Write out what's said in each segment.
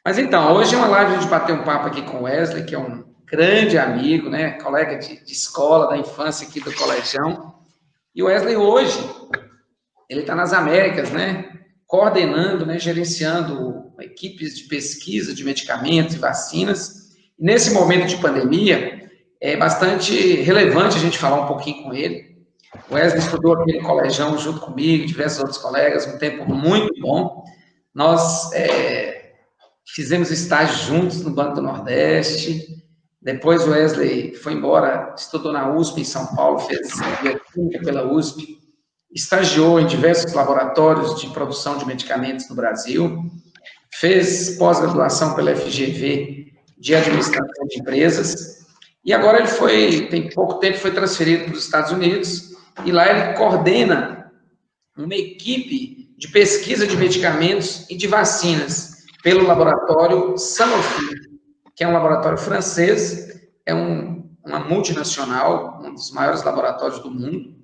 Mas então, hoje é uma live, a gente bateu um papo aqui com o Wesley, que é um grande amigo, né? Colega de escola, da infância aqui do Colegião. E o Wesley hoje, ele está nas Américas, né? Coordenando, né? Gerenciando equipes de pesquisa de medicamentos e vacinas. E nesse momento de pandemia, é bastante relevante a gente falar um pouquinho com ele. O Wesley estudou aqui no Colegião junto comigo, diversos outros colegas, um tempo muito bom. Nós fizemos estágio juntos no Banco do Nordeste. Depois o Wesley foi embora, estudou na USP em São Paulo, fez bioquímica pela USP, estagiou em diversos laboratórios de produção de medicamentos no Brasil, fez pós-graduação pela FGV de administração de empresas, e agora tem pouco tempo, foi transferido para os Estados Unidos, e lá ele coordena uma equipe de pesquisa de medicamentos e de vacinas pelo laboratório Sanofi, que é um laboratório francês, é uma multinacional, um dos maiores laboratórios do mundo,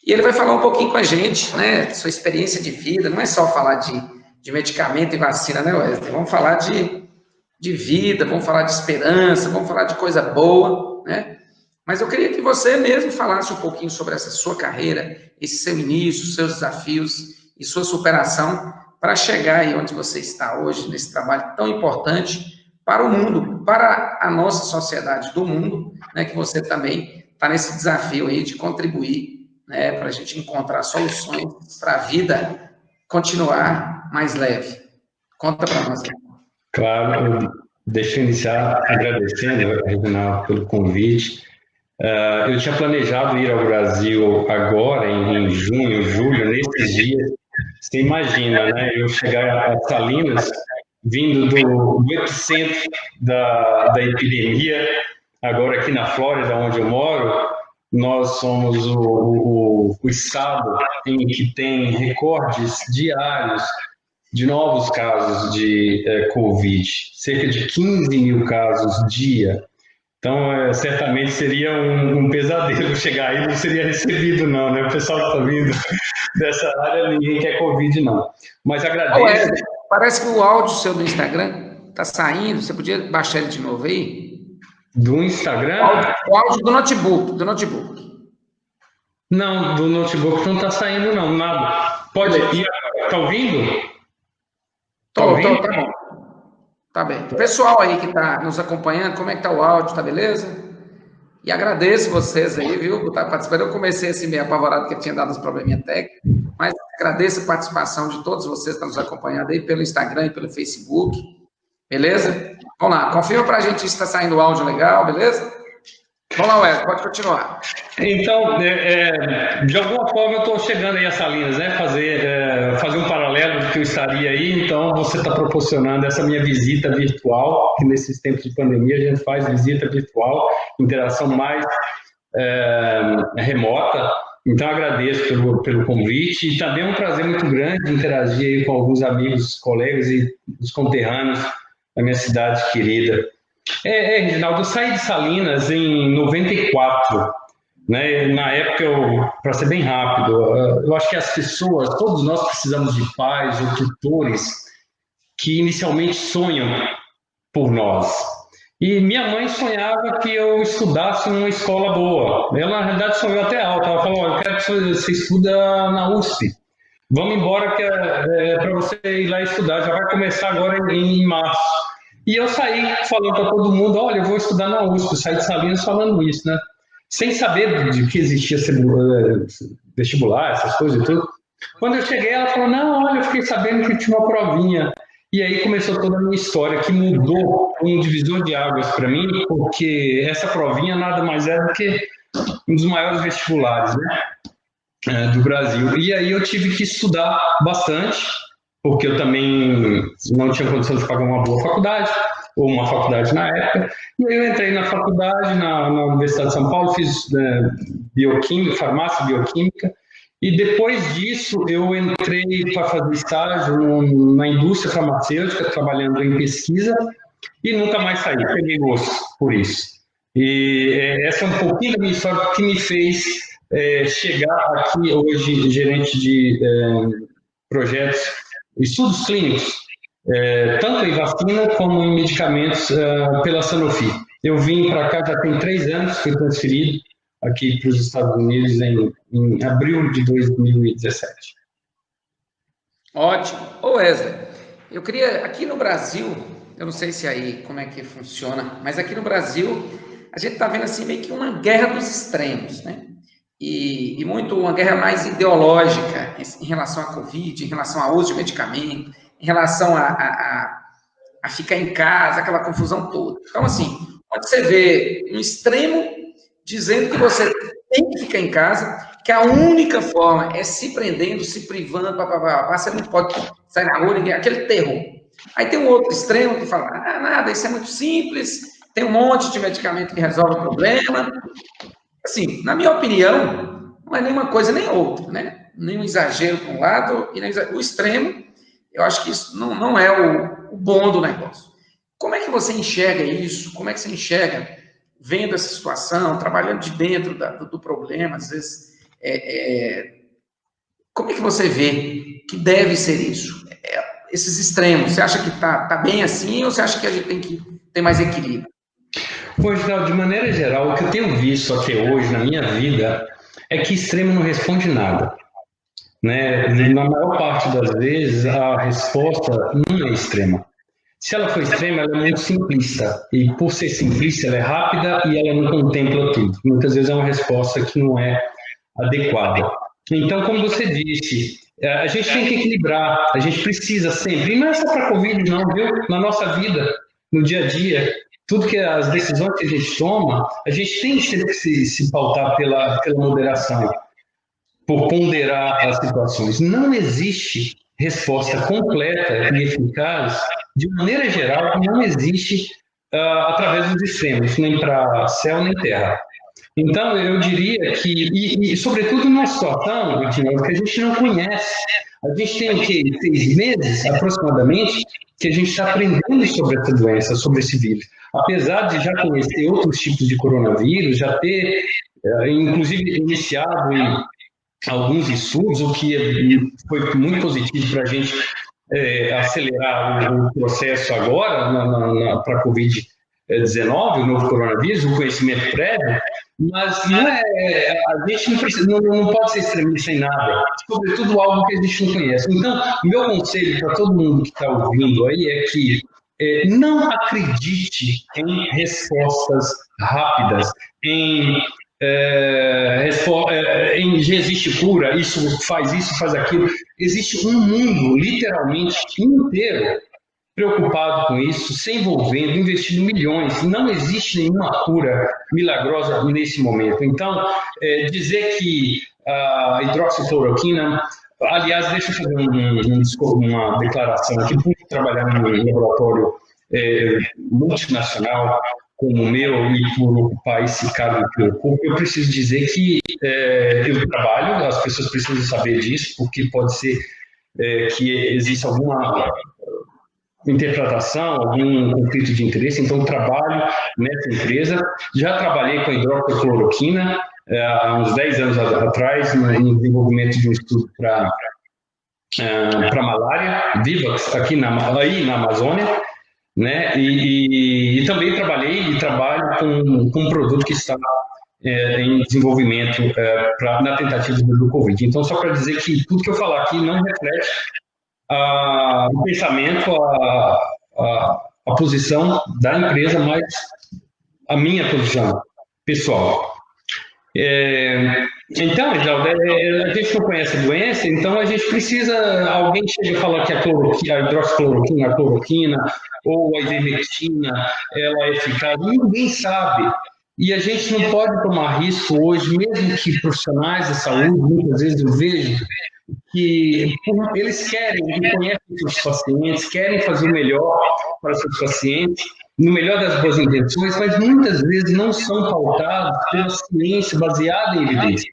e ele vai falar um pouquinho com a gente, né, sua experiência de vida, não é só falar de medicamento e vacina, né, Wesley? Vamos falar de vida, vamos falar de esperança, vamos falar de coisa boa, né? Mas eu queria que você mesmo falasse um pouquinho sobre essa sua carreira, esse seu início, seus desafios e sua superação para chegar aí onde você está hoje, nesse trabalho tão importante para o mundo, para a nossa sociedade do mundo, né, que você também está nesse desafio aí de contribuir, né, para a gente encontrar soluções para a vida continuar mais leve. Conta para nós. Claro, deixa eu iniciar agradecendo, Reginaldo, pelo convite. Eu tinha planejado ir ao Brasil agora, em junho, julho, nesses dias. Você imagina, né? Eu chegar a Salinas, vindo do epicentro da epidemia, agora aqui na Flórida, onde eu moro, nós somos o estado em que tem recordes diários de novos casos de Covid, cerca de 15 mil casos dia. Então, certamente seria um pesadelo chegar aí, não seria recebido não, né? O pessoal que está vindo dessa área, ninguém quer Covid não. Mas agradeço. Parece que o áudio seu do Instagram está saindo, você podia baixar ele de novo aí? Do Instagram? O áudio do notebook. Não, do notebook não está saindo não, nada. Pode ir, está ouvindo? Tá bom. Tá bem. O pessoal aí que está nos acompanhando, como é que tá o áudio, tá beleza? E agradeço vocês aí, viu, por estar participando. Eu comecei assim meio apavorado que tinha dado uns probleminha técnicos, mas agradeço a participação de todos vocês que estão nos acompanhando aí pelo Instagram e pelo Facebook, beleza? Vamos lá, confirma pra gente se está saindo o áudio legal, beleza? Vamos lá, Wesley, pode continuar. Então, de alguma forma eu estou chegando aí a Salinas, né? Fazer um paralelo do que eu estaria aí, então você está proporcionando essa minha visita virtual, que nesses tempos de pandemia a gente faz visita virtual, interação mais remota. Então agradeço pelo convite e também é um prazer muito grande interagir aí com alguns amigos, colegas e os conterrâneos da minha cidade querida. Reginaldo, eu saí de Salinas em 94, né? Na época, para ser bem rápido, eu acho que as pessoas, todos nós precisamos de pais ou tutores que inicialmente sonham por nós. E minha mãe sonhava que eu estudasse numa escola boa. Ela, na realidade, sonhou até alto. Ela falou, eu quero que você estuda na USP. Vamos embora que é para você ir lá estudar. Já vai começar agora em março. E eu saí falando para todo mundo, olha, eu vou estudar na USP, eu saí de Salinas falando isso, né? Sem saber de que existia vestibular, essas coisas e tudo. Quando eu cheguei, ela falou, não, olha, eu fiquei sabendo que tinha uma provinha. E aí começou toda a minha história, que mudou um divisor de águas para mim, porque essa provinha nada mais é do que um dos maiores vestibulares, né, do Brasil. E aí eu tive que estudar bastante, porque eu também não tinha condição de pagar uma boa faculdade, ou uma faculdade na época. E aí eu entrei na faculdade, na Universidade de São Paulo, fiz bioquímica, farmácia e bioquímica, e depois disso eu entrei para fazer estágio na indústria farmacêutica, trabalhando em pesquisa, e nunca mais saí, peguei gosto por isso. E essa é um pouquinho da minha história que me fez chegar aqui hoje, gerente de projetos, estudos clínicos tanto em vacina como em medicamentos pela Sanofi. Eu vim para cá já tem 3 anos, fui transferido aqui para os Estados Unidos em abril de 2017. Ótimo. Ô Wesley, eu queria, aqui no Brasil, eu não sei se aí como é que funciona, mas aqui no Brasil a gente está vendo assim meio que uma guerra dos extremos, né? E muito uma guerra mais ideológica em relação à Covid, em relação ao uso de medicamento, em relação a ficar em casa, aquela confusão toda. Então, assim, pode você ver um extremo dizendo que você tem que ficar em casa, que a única forma é se prendendo, se privando, você não pode sair na rua, ninguém, aquele terror. Aí tem um outro extremo que fala, nada, isso é muito simples, tem um monte de medicamento que resolve o problema. Assim, na minha opinião, não é nenhuma coisa nem outra, né? Nem um exagero para um lado e nem o extremo. Eu acho que isso não é o bom do negócio. Como é que você enxerga isso? Como é que você enxerga vendo essa situação, trabalhando de dentro do problema, às vezes, como é que você vê que deve ser isso? Esses extremos, você acha que tá bem assim ou você acha que a gente tem que ter mais equilíbrio? Pois, de maneira geral, o que eu tenho visto até hoje na minha vida é que extremo não responde nada. Né? Na maior parte das vezes, a resposta não é extrema. Se ela for extrema, ela é muito simplista. E por ser simplista, ela é rápida e ela não contempla tudo. Muitas vezes é uma resposta que não é adequada. Então, como você disse, a gente tem que equilibrar, a gente precisa sempre, e não é só para a Covid não, viu? Na nossa vida, no dia a dia, tudo que as decisões que a gente toma, a gente tem que se pautar pela moderação, por ponderar as situações. Não existe resposta completa e eficaz, de maneira geral, não existe através dos extremos, nem para céu nem terra. Então, eu diria que, e sobretudo numa situação, Edinaldo, que a gente não conhece. A gente tem o quê? 6 meses, aproximadamente, que a gente está aprendendo sobre essa doença, sobre esse vírus. Apesar de já conhecer outros tipos de coronavírus, já ter, inclusive, iniciado em alguns estudos, o que foi muito positivo para a gente acelerar o processo agora para a Covid-19, o novo coronavírus, o conhecimento prévio, mas a gente não, precisa, não pode ser extremista em nada, sobretudo algo que a gente não conhece. Então, meu conselho para todo mundo que está ouvindo aí é que não acredite em respostas rápidas, em existe cura, isso, faz aquilo. Existe um mundo, literalmente, inteiro preocupado com isso, se envolvendo, investindo milhões. Não existe nenhuma cura milagrosa nesse momento. Então, dizer que a hidroxicloroquina... Aliás, deixa eu fazer uma declaração aqui, por trabalhar num laboratório multinacional como o meu e por ocupar esse cargo que eu ocupo, eu preciso dizer que eu trabalho, as pessoas precisam saber disso, porque pode ser que exista alguma interpretação, algum conflito de interesse, então trabalho nessa empresa. Já trabalhei com a hidroxicloroquina há uns 10 anos atrás, no desenvolvimento de um estudo para malária, Vivax, aí na Amazônia, né? E também trabalhei e trabalho com um produto que está em desenvolvimento na tentativa do Covid. Então, só para dizer que tudo que eu falar aqui não reflete o pensamento, a posição da empresa, mas a minha posição pessoal. Então, Geraldo, a gente não conhece a doença, então a gente precisa, alguém chega e fala que a hidroxicloroquina, a cloroquina ou a ivermectina, ela é eficaz, ninguém sabe. E a gente não pode tomar risco hoje, mesmo que profissionais da saúde, muitas vezes eu vejo que eles querem, conhecem seus pacientes, querem fazer o melhor para seus pacientes, no melhor das boas intenções, mas muitas vezes não são pautados pela ciência baseada em evidência.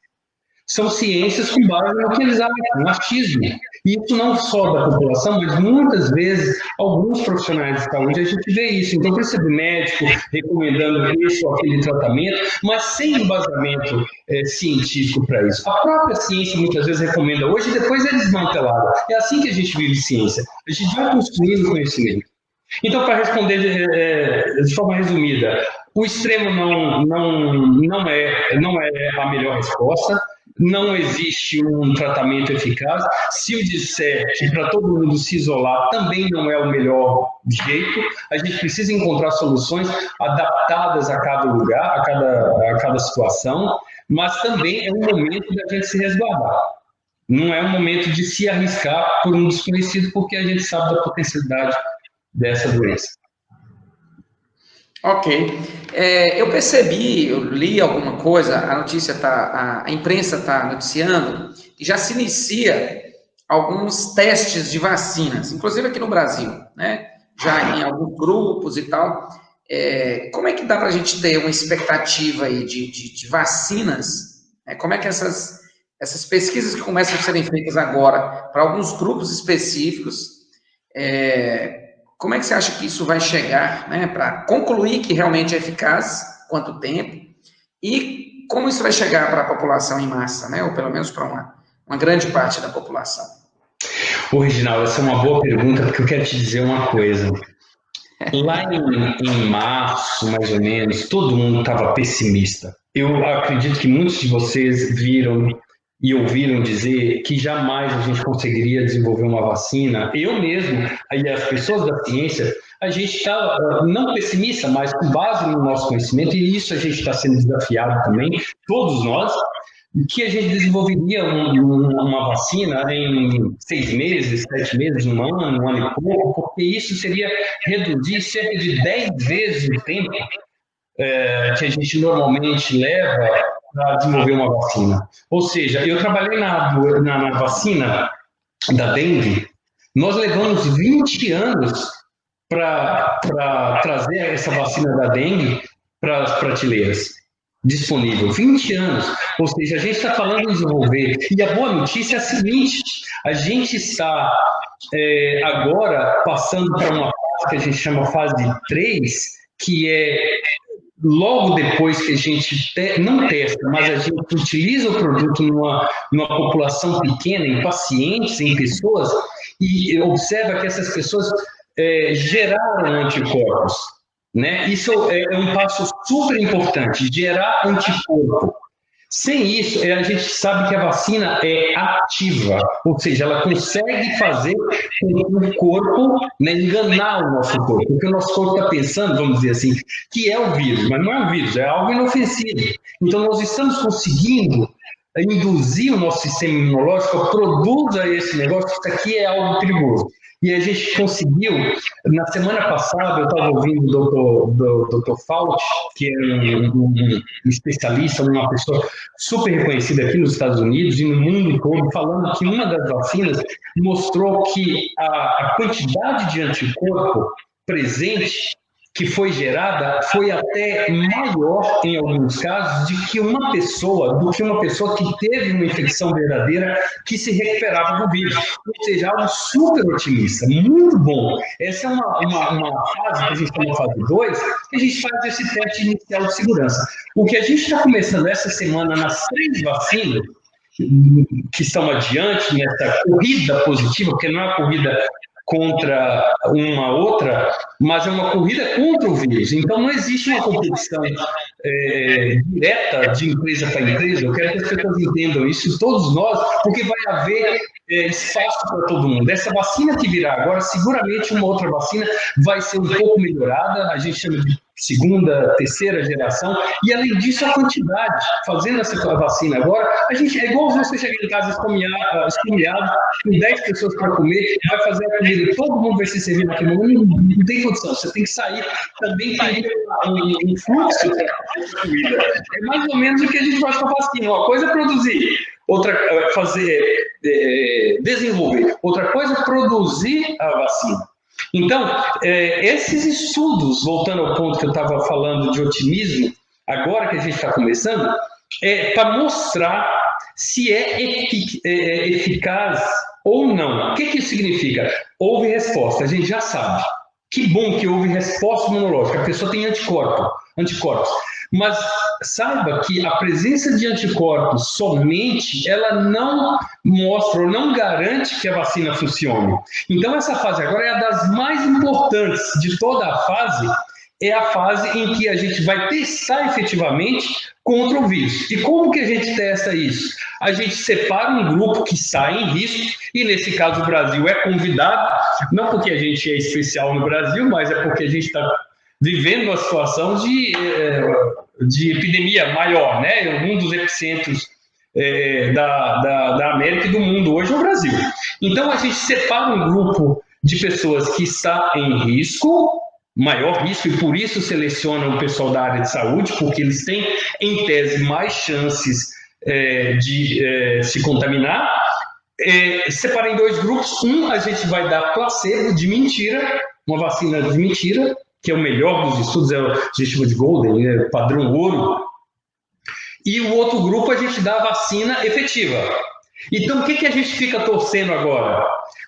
São ciências com base no que eles acham, no achismo. E isso não só da população, mas muitas vezes alguns profissionais de saúde a gente vê isso. Então, percebe médico recomendando esse ou aquele tratamento, mas sem embasamento científico para isso. A própria ciência muitas vezes recomenda hoje e depois é desmantelada. É assim que a gente vive ciência. A gente vai construindo conhecimento. Então, para responder de forma resumida, o extremo não é a melhor resposta. Não existe um tratamento eficaz. Se eu disser que para todo mundo se isolar também não é o melhor jeito, a gente precisa encontrar soluções adaptadas a cada lugar, a cada situação, mas também é um momento da gente se resguardar. Não é um momento de se arriscar por um desconhecido, porque a gente sabe da potencialidade dessa doença. Ok. Eu percebi, eu li alguma coisa, a imprensa está noticiando que já se inicia alguns testes de vacinas, inclusive aqui no Brasil, né? Já em alguns grupos e tal. Como é que dá para a gente ter uma expectativa aí de vacinas? Como é que essas pesquisas que começam a serem feitas agora para alguns grupos específicos, como é que você acha que isso vai chegar, né, para concluir que realmente é eficaz, quanto tempo, e como isso vai chegar para a população em massa, né, ou pelo menos para uma grande parte da população? Ô, Reginaldo, essa é uma boa pergunta, porque eu quero te dizer uma coisa. Lá em março, mais ou menos, todo mundo estava pessimista. Eu acredito que muitos de vocês viram e ouviram dizer que jamais a gente conseguiria desenvolver uma vacina. Eu mesmo, e as pessoas da ciência, a gente está não pessimista, mas com base no nosso conhecimento, e isso a gente está sendo desafiado também, todos nós, que a gente desenvolveria uma vacina em 6 meses, 7 meses, um ano e pouco, porque isso seria reduzir cerca de 10 vezes o tempo que a gente normalmente leva para desenvolver uma vacina. Ou seja, eu trabalhei na vacina da dengue, nós levamos 20 anos para trazer essa vacina da dengue para as prateleiras, disponível, 20 anos. Ou seja, a gente está falando em desenvolver. E a boa notícia é a seguinte, a gente está agora passando para uma fase que a gente chama fase 3, que é logo depois que a gente não testa, mas a gente utiliza o produto numa população pequena, em pacientes, em pessoas, e observa que essas pessoas geraram anticorpos, né? Isso é um passo super importante, gerar anticorpo. Sem isso, a gente sabe que a vacina é ativa, ou seja, ela consegue fazer com que o corpo, né, enganar o nosso corpo, porque o nosso corpo está pensando, vamos dizer assim, que é o vírus, mas não é um vírus, é algo inofensivo. Então, nós estamos conseguindo induzir o nosso sistema imunológico a produza esse negócio, isso aqui é algo perigoso. E a gente conseguiu, na semana passada, eu estava ouvindo o Dr. Fauci, que é um especialista, uma pessoa super reconhecida aqui nos Estados Unidos e no mundo todo, falando que uma das vacinas mostrou que a quantidade de anticorpo presente que foi gerada foi até maior, em alguns casos, do que uma pessoa que teve uma infecção verdadeira que se recuperava do vírus. Ou seja, algo super otimista, muito bom. Essa é uma fase que a gente chama fase 2, que a gente faz esse teste inicial de segurança. O que a gente está começando essa semana nas 3 vacinas, que estão adiante nessa corrida positiva, porque não é uma corrida contra uma outra, mas é uma corrida contra o vírus. Então, não existe uma competição direta de empresa para empresa. Eu quero que as pessoas entendam isso, todos nós, porque vai haver espaço para todo mundo. Essa vacina que virá agora, seguramente uma outra vacina vai ser um pouco melhorada, a gente chama de segunda, terceira geração, e além disso a quantidade, fazendo essa vacina agora, a gente é igual você chegar em casa escomiado, com 10 pessoas para comer, vai fazer a comida, todo mundo vai se servir naquele momento, não tem condição, você tem que sair, também tem um fluxo de comida. É mais ou menos o que a gente faz com a vacina, uma coisa é produzir, outra desenvolver, outra coisa é produzir a vacina. Então, esses estudos, voltando ao ponto que eu estava falando de otimismo, agora que a gente está começando, para mostrar se é eficaz ou não. O que isso significa? Houve resposta, a gente já sabe. Que bom que houve resposta imunológica, a pessoa tem anticorpos. Mas saiba que a presença de anticorpos somente, ela não mostra ou não garante que a vacina funcione. Então essa fase agora é a das mais importantes de toda a fase, é a fase em que a gente vai testar efetivamente contra o vírus. E como que a gente testa isso? A gente separa um grupo que está em risco, e nesse caso o Brasil é convidado, não porque a gente é especial no Brasil, mas é porque a gente está vivendo uma situação de epidemia maior, né? Um dos epicentros da América e do mundo hoje é o Brasil. Então a gente separa um grupo de pessoas que está em risco, maior risco, e por isso seleciona o pessoal da área de saúde, porque eles têm, em tese, mais chances de se contaminar. Separa em dois grupos. Um, a gente vai dar placebo de mentira, uma vacina de mentira, que é o melhor dos estudos, a gente chama de Golden, padrão ouro. E o outro grupo a gente dá a vacina efetiva. Então, o que a gente fica torcendo agora?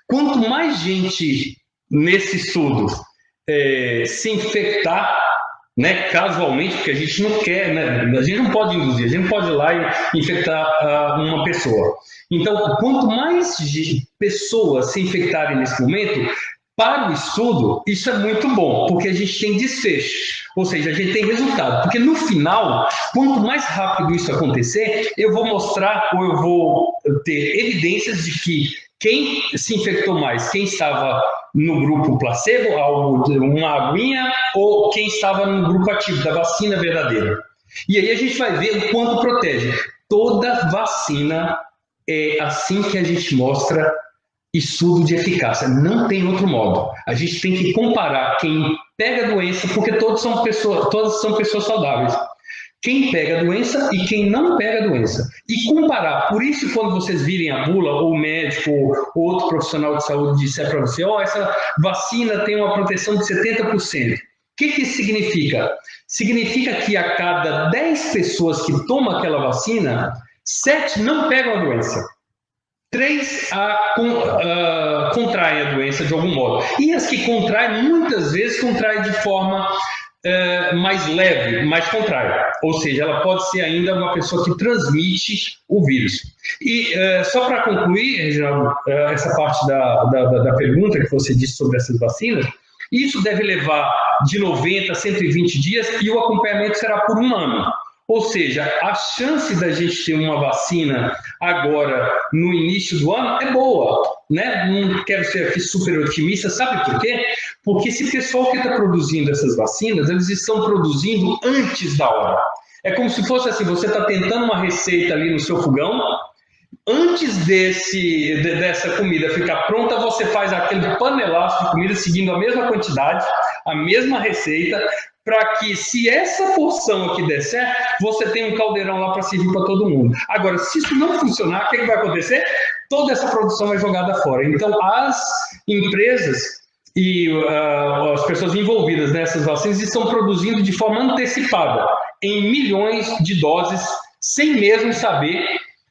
Quanto mais gente nesse estudo se infectar, né, casualmente, porque a gente não quer, né, a gente não pode induzir, a gente não pode ir lá e infectar uma pessoa. Então, quanto mais pessoas se infectarem nesse momento, para o estudo, isso é muito bom, porque a gente tem desfecho, ou seja, a gente tem resultado. Porque no final, quanto mais rápido isso acontecer, eu vou mostrar ou eu vou ter evidências de que quem se infectou mais, quem estava no grupo placebo, uma aguinha, ou quem estava no grupo ativo da vacina verdadeira. E aí a gente vai ver o quanto protege. Toda vacina é assim que a gente mostra estudo de eficácia. Não tem outro modo. A gente tem que comparar quem pega a doença, porque todas são pessoas saudáveis. Quem pega a doença e quem não pega a doença. E comparar. Por isso, quando vocês virem a bula, ou o médico, ou outro profissional de saúde disser para você, essa vacina tem uma proteção de 70%. O que isso significa? Significa que a cada 10 pessoas que tomam aquela vacina, 7 não pegam a doença. 3 contraem a doença de algum modo. E as que contraem, muitas vezes, contraem de forma mais leve, mas contrai. Ou seja, ela pode ser ainda uma pessoa que transmite o vírus. E só para concluir, Reginaldo, essa parte da pergunta que você disse sobre essas vacinas, isso deve levar de 90 a 120 dias e o acompanhamento será por 1 ano. Ou seja, a chance da gente ter uma vacina agora no início do ano é boa, né? Não quero ser aqui super otimista, sabe por quê? Porque esse pessoal que está produzindo essas vacinas, eles estão produzindo antes da hora. É como se fosse assim, você está tentando uma receita ali no seu fogão, antes dessa comida ficar pronta, você faz aquele panelaço de comida seguindo a mesma quantidade, a mesma receita, para que, se essa porção aqui der certo, você tem um caldeirão lá para servir para todo mundo. Agora, se isso não funcionar, o que vai acontecer? Toda essa produção é jogada fora. Então, as empresas e as pessoas envolvidas nessas vacinas estão produzindo de forma antecipada, em milhões de doses, sem mesmo saber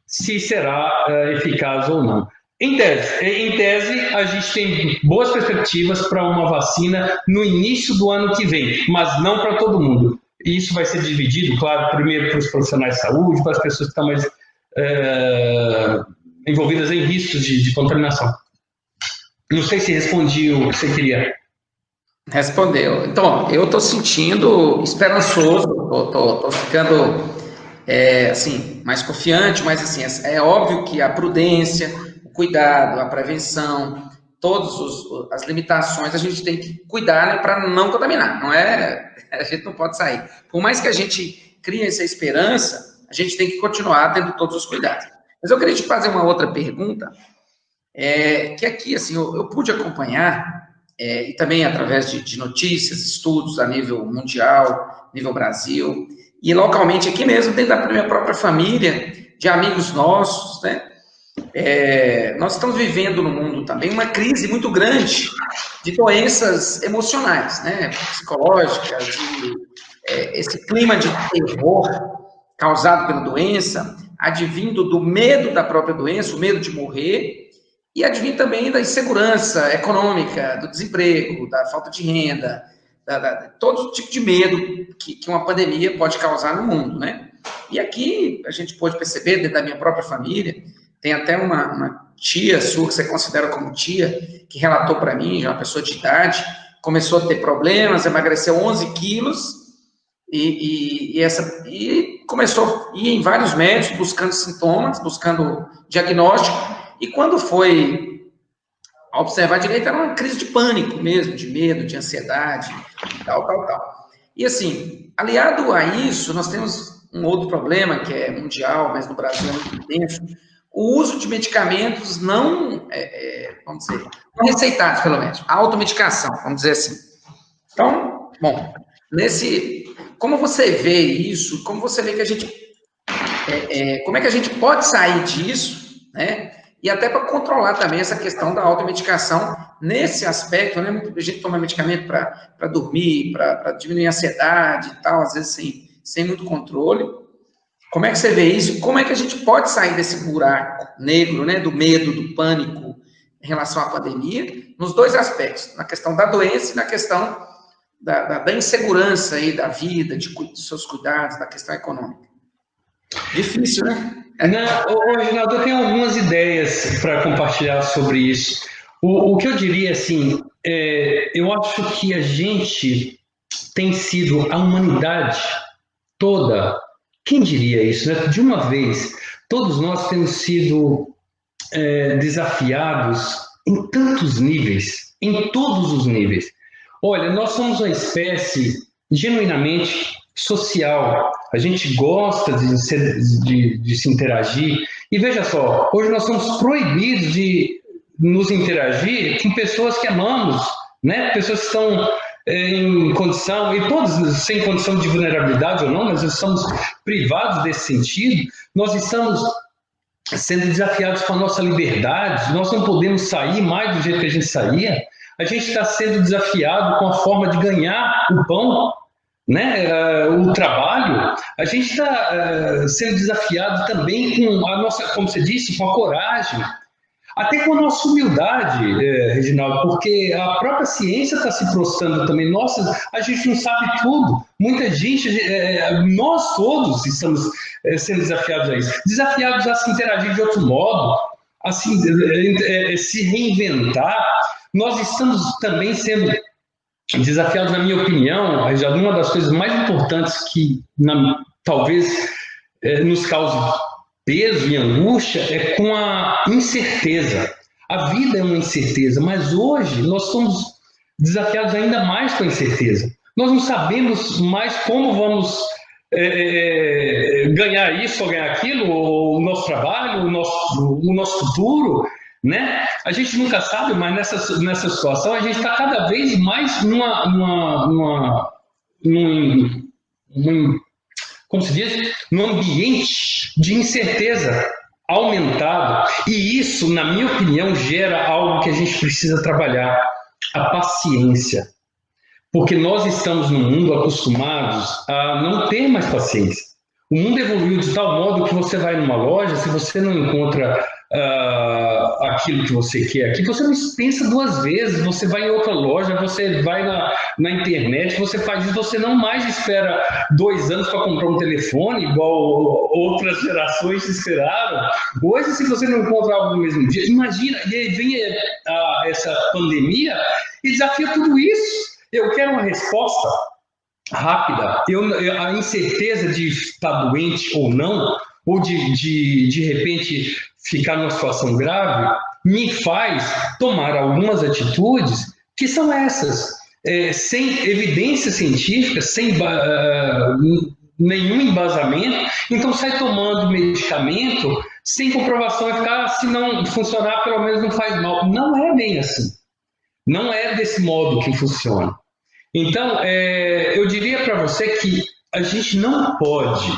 se será eficaz ou não. Em tese, a gente tem boas perspectivas para uma vacina no início do ano que vem, mas não para todo mundo. E isso vai ser dividido, claro, primeiro para os profissionais de saúde, para as pessoas que estão mais envolvidas em riscos de contaminação. Não sei se respondi o que você queria. Respondeu. Então, eu estou sentindo esperançoso, estou ficando assim, mais confiante, mas assim, é óbvio que a prudência, cuidado, a prevenção, todas as limitações, a gente tem que cuidar, né, para não contaminar, não é? A gente não pode sair. Por mais que a gente crie essa esperança, a gente tem que continuar tendo todos os cuidados. Mas eu queria te fazer uma outra pergunta, que aqui, assim, eu pude acompanhar, e também através de notícias, estudos a nível mundial, nível Brasil, e localmente aqui mesmo, dentro da minha própria família, de amigos nossos, né? Nós estamos vivendo no mundo também uma crise muito grande de doenças emocionais, né, psicológicas, esse clima de terror causado pela doença, advindo do medo da própria doença, o medo de morrer, e advindo também da insegurança econômica, do desemprego, da falta de renda, todo tipo de medo que uma pandemia pode causar no mundo, né? E aqui a gente pode perceber, dentro da minha própria família, tem até uma tia sua, que você considera como tia, que relatou para mim, já uma pessoa de idade, começou a ter problemas, emagreceu 11 quilos, e começou a ir em vários médicos, buscando sintomas, buscando diagnóstico, e quando foi observar direito, era uma crise de pânico mesmo, de medo, de ansiedade, tal. E assim, aliado a isso, nós temos um outro problema, que é mundial, mas no Brasil é muito intenso, o uso de medicamentos vamos dizer, não receitados, pelo menos, a automedicação, vamos dizer assim. Então, bom, como você vê isso, como você vê que a gente, como é que a gente pode sair disso, né? E até para controlar também essa questão da automedicação nesse aspecto, né? Muita gente toma medicamento para dormir, para diminuir a ansiedade e tal, às vezes sem muito controle. Como é que você vê isso? Como é que a gente pode sair desse buraco negro, né? Do medo, do pânico em relação à pandemia, nos dois aspectos, na questão da doença e na questão da insegurança aí da vida, dos seus cuidados, da questão econômica. Difícil, né? Não, Reginaldo, eu tenho algumas ideias para compartilhar sobre isso. O que eu diria, assim, eu acho que a gente tem sido, a humanidade toda, quem diria isso, né? De uma vez, todos nós temos sido desafiados em tantos níveis, em todos os níveis. Olha, nós somos uma espécie genuinamente social, a gente gosta de se interagir, e veja só, hoje nós somos proibidos de nos interagir com pessoas que amamos, né? Pessoas que estão em condição, e todos sem condição de vulnerabilidade ou não, mas nós estamos privados desse sentido, nós estamos sendo desafiados com a nossa liberdade, nós não podemos sair mais do jeito que a gente saía, a gente está sendo desafiado com a forma de ganhar o pão, né? O trabalho, a gente está sendo desafiado também com a nossa, como você disse, com a coragem, até com a nossa humildade, Reginaldo, porque a própria ciência está se prostrando também. Nossa, a gente não sabe tudo. Muita gente, nós todos estamos sendo desafiados a isso. Desafiados a se interagir de outro modo, a se reinventar. Nós estamos também sendo desafiados, na minha opinião, Reginaldo, uma das coisas mais importantes que talvez nos cause peso e angústia é com a incerteza. A vida é uma incerteza, mas hoje nós somos desafiados ainda mais com a incerteza. Nós não sabemos mais como vamos ganhar isso ou ganhar aquilo, ou o nosso trabalho, o nosso futuro, né? A gente nunca sabe, mas nessa situação a gente está cada vez mais como se diz, num ambiente de incerteza aumentado. E isso, na minha opinião, gera algo que a gente precisa trabalhar, a paciência. Porque nós estamos num mundo acostumados a não ter mais paciência. O mundo evoluiu de tal modo que você vai numa loja, se você não encontra aquilo que você quer aqui, você não pensa duas vezes, você vai em outra loja, você vai na internet, você faz isso, você não mais espera 2 anos para comprar um telefone, igual outras gerações esperaram. Hoje, se você não encontra algo no mesmo dia, imagina, e aí vem essa pandemia e desafia tudo isso. Eu quero uma resposta rápida. A incerteza de estar doente ou não, ou de repente ficar numa situação grave, me faz tomar algumas atitudes que são essas, sem evidência científica, sem nenhum embasamento, então sai tomando medicamento sem comprovação eficaz, se não funcionar, pelo menos não faz mal. Não é bem assim. Não é desse modo que funciona. Então, eu diria para você que a gente não pode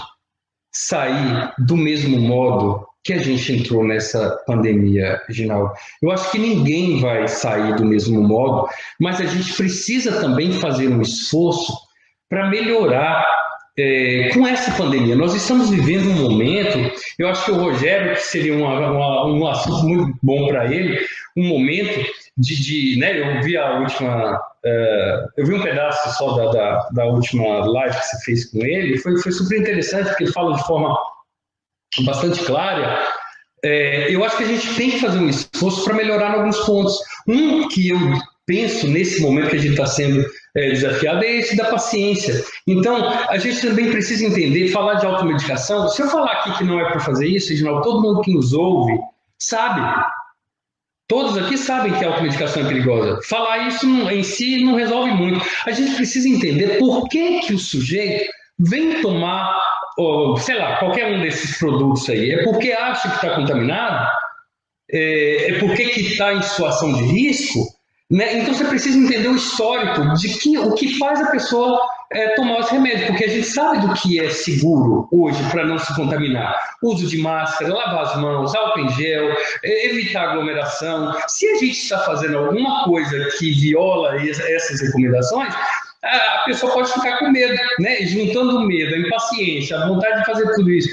sair do mesmo modo que a gente entrou nessa pandemia, Reginaldo. Eu acho que ninguém vai sair do mesmo modo, mas a gente precisa também fazer um esforço para melhorar com essa pandemia. Nós estamos vivendo um momento, eu acho que o Rogério, que seria um assunto muito bom para ele, um momento né, eu vi a última, eu vi um pedaço só da última live que você fez com ele, foi super interessante, porque ele fala de forma bastante clara. Eu acho que a gente tem que fazer um esforço para melhorar em alguns pontos. Um que eu penso nesse momento que a gente está sendo desafiado é esse da paciência. Então, a gente também precisa entender, falar de automedicação. Se eu falar aqui que não é para fazer isso, Reginaldo, todo mundo que nos ouve sabe. Todos aqui sabem que a automedicação é perigosa. Falar isso em si não resolve muito. A gente precisa entender por que o sujeito vem tomar, sei lá, qualquer um desses produtos aí. É porque acha que está contaminado? É porque está em situação de risco? Né? Então você precisa entender o histórico de o que faz a pessoa tomar os remédios, porque a gente sabe do que é seguro hoje para não se contaminar. Uso de máscara, lavar as mãos, álcool em gel, evitar aglomeração. Se a gente está fazendo alguma coisa que viola essas recomendações, a pessoa pode ficar com medo, né? E juntando o medo, a impaciência, a vontade de fazer tudo isso,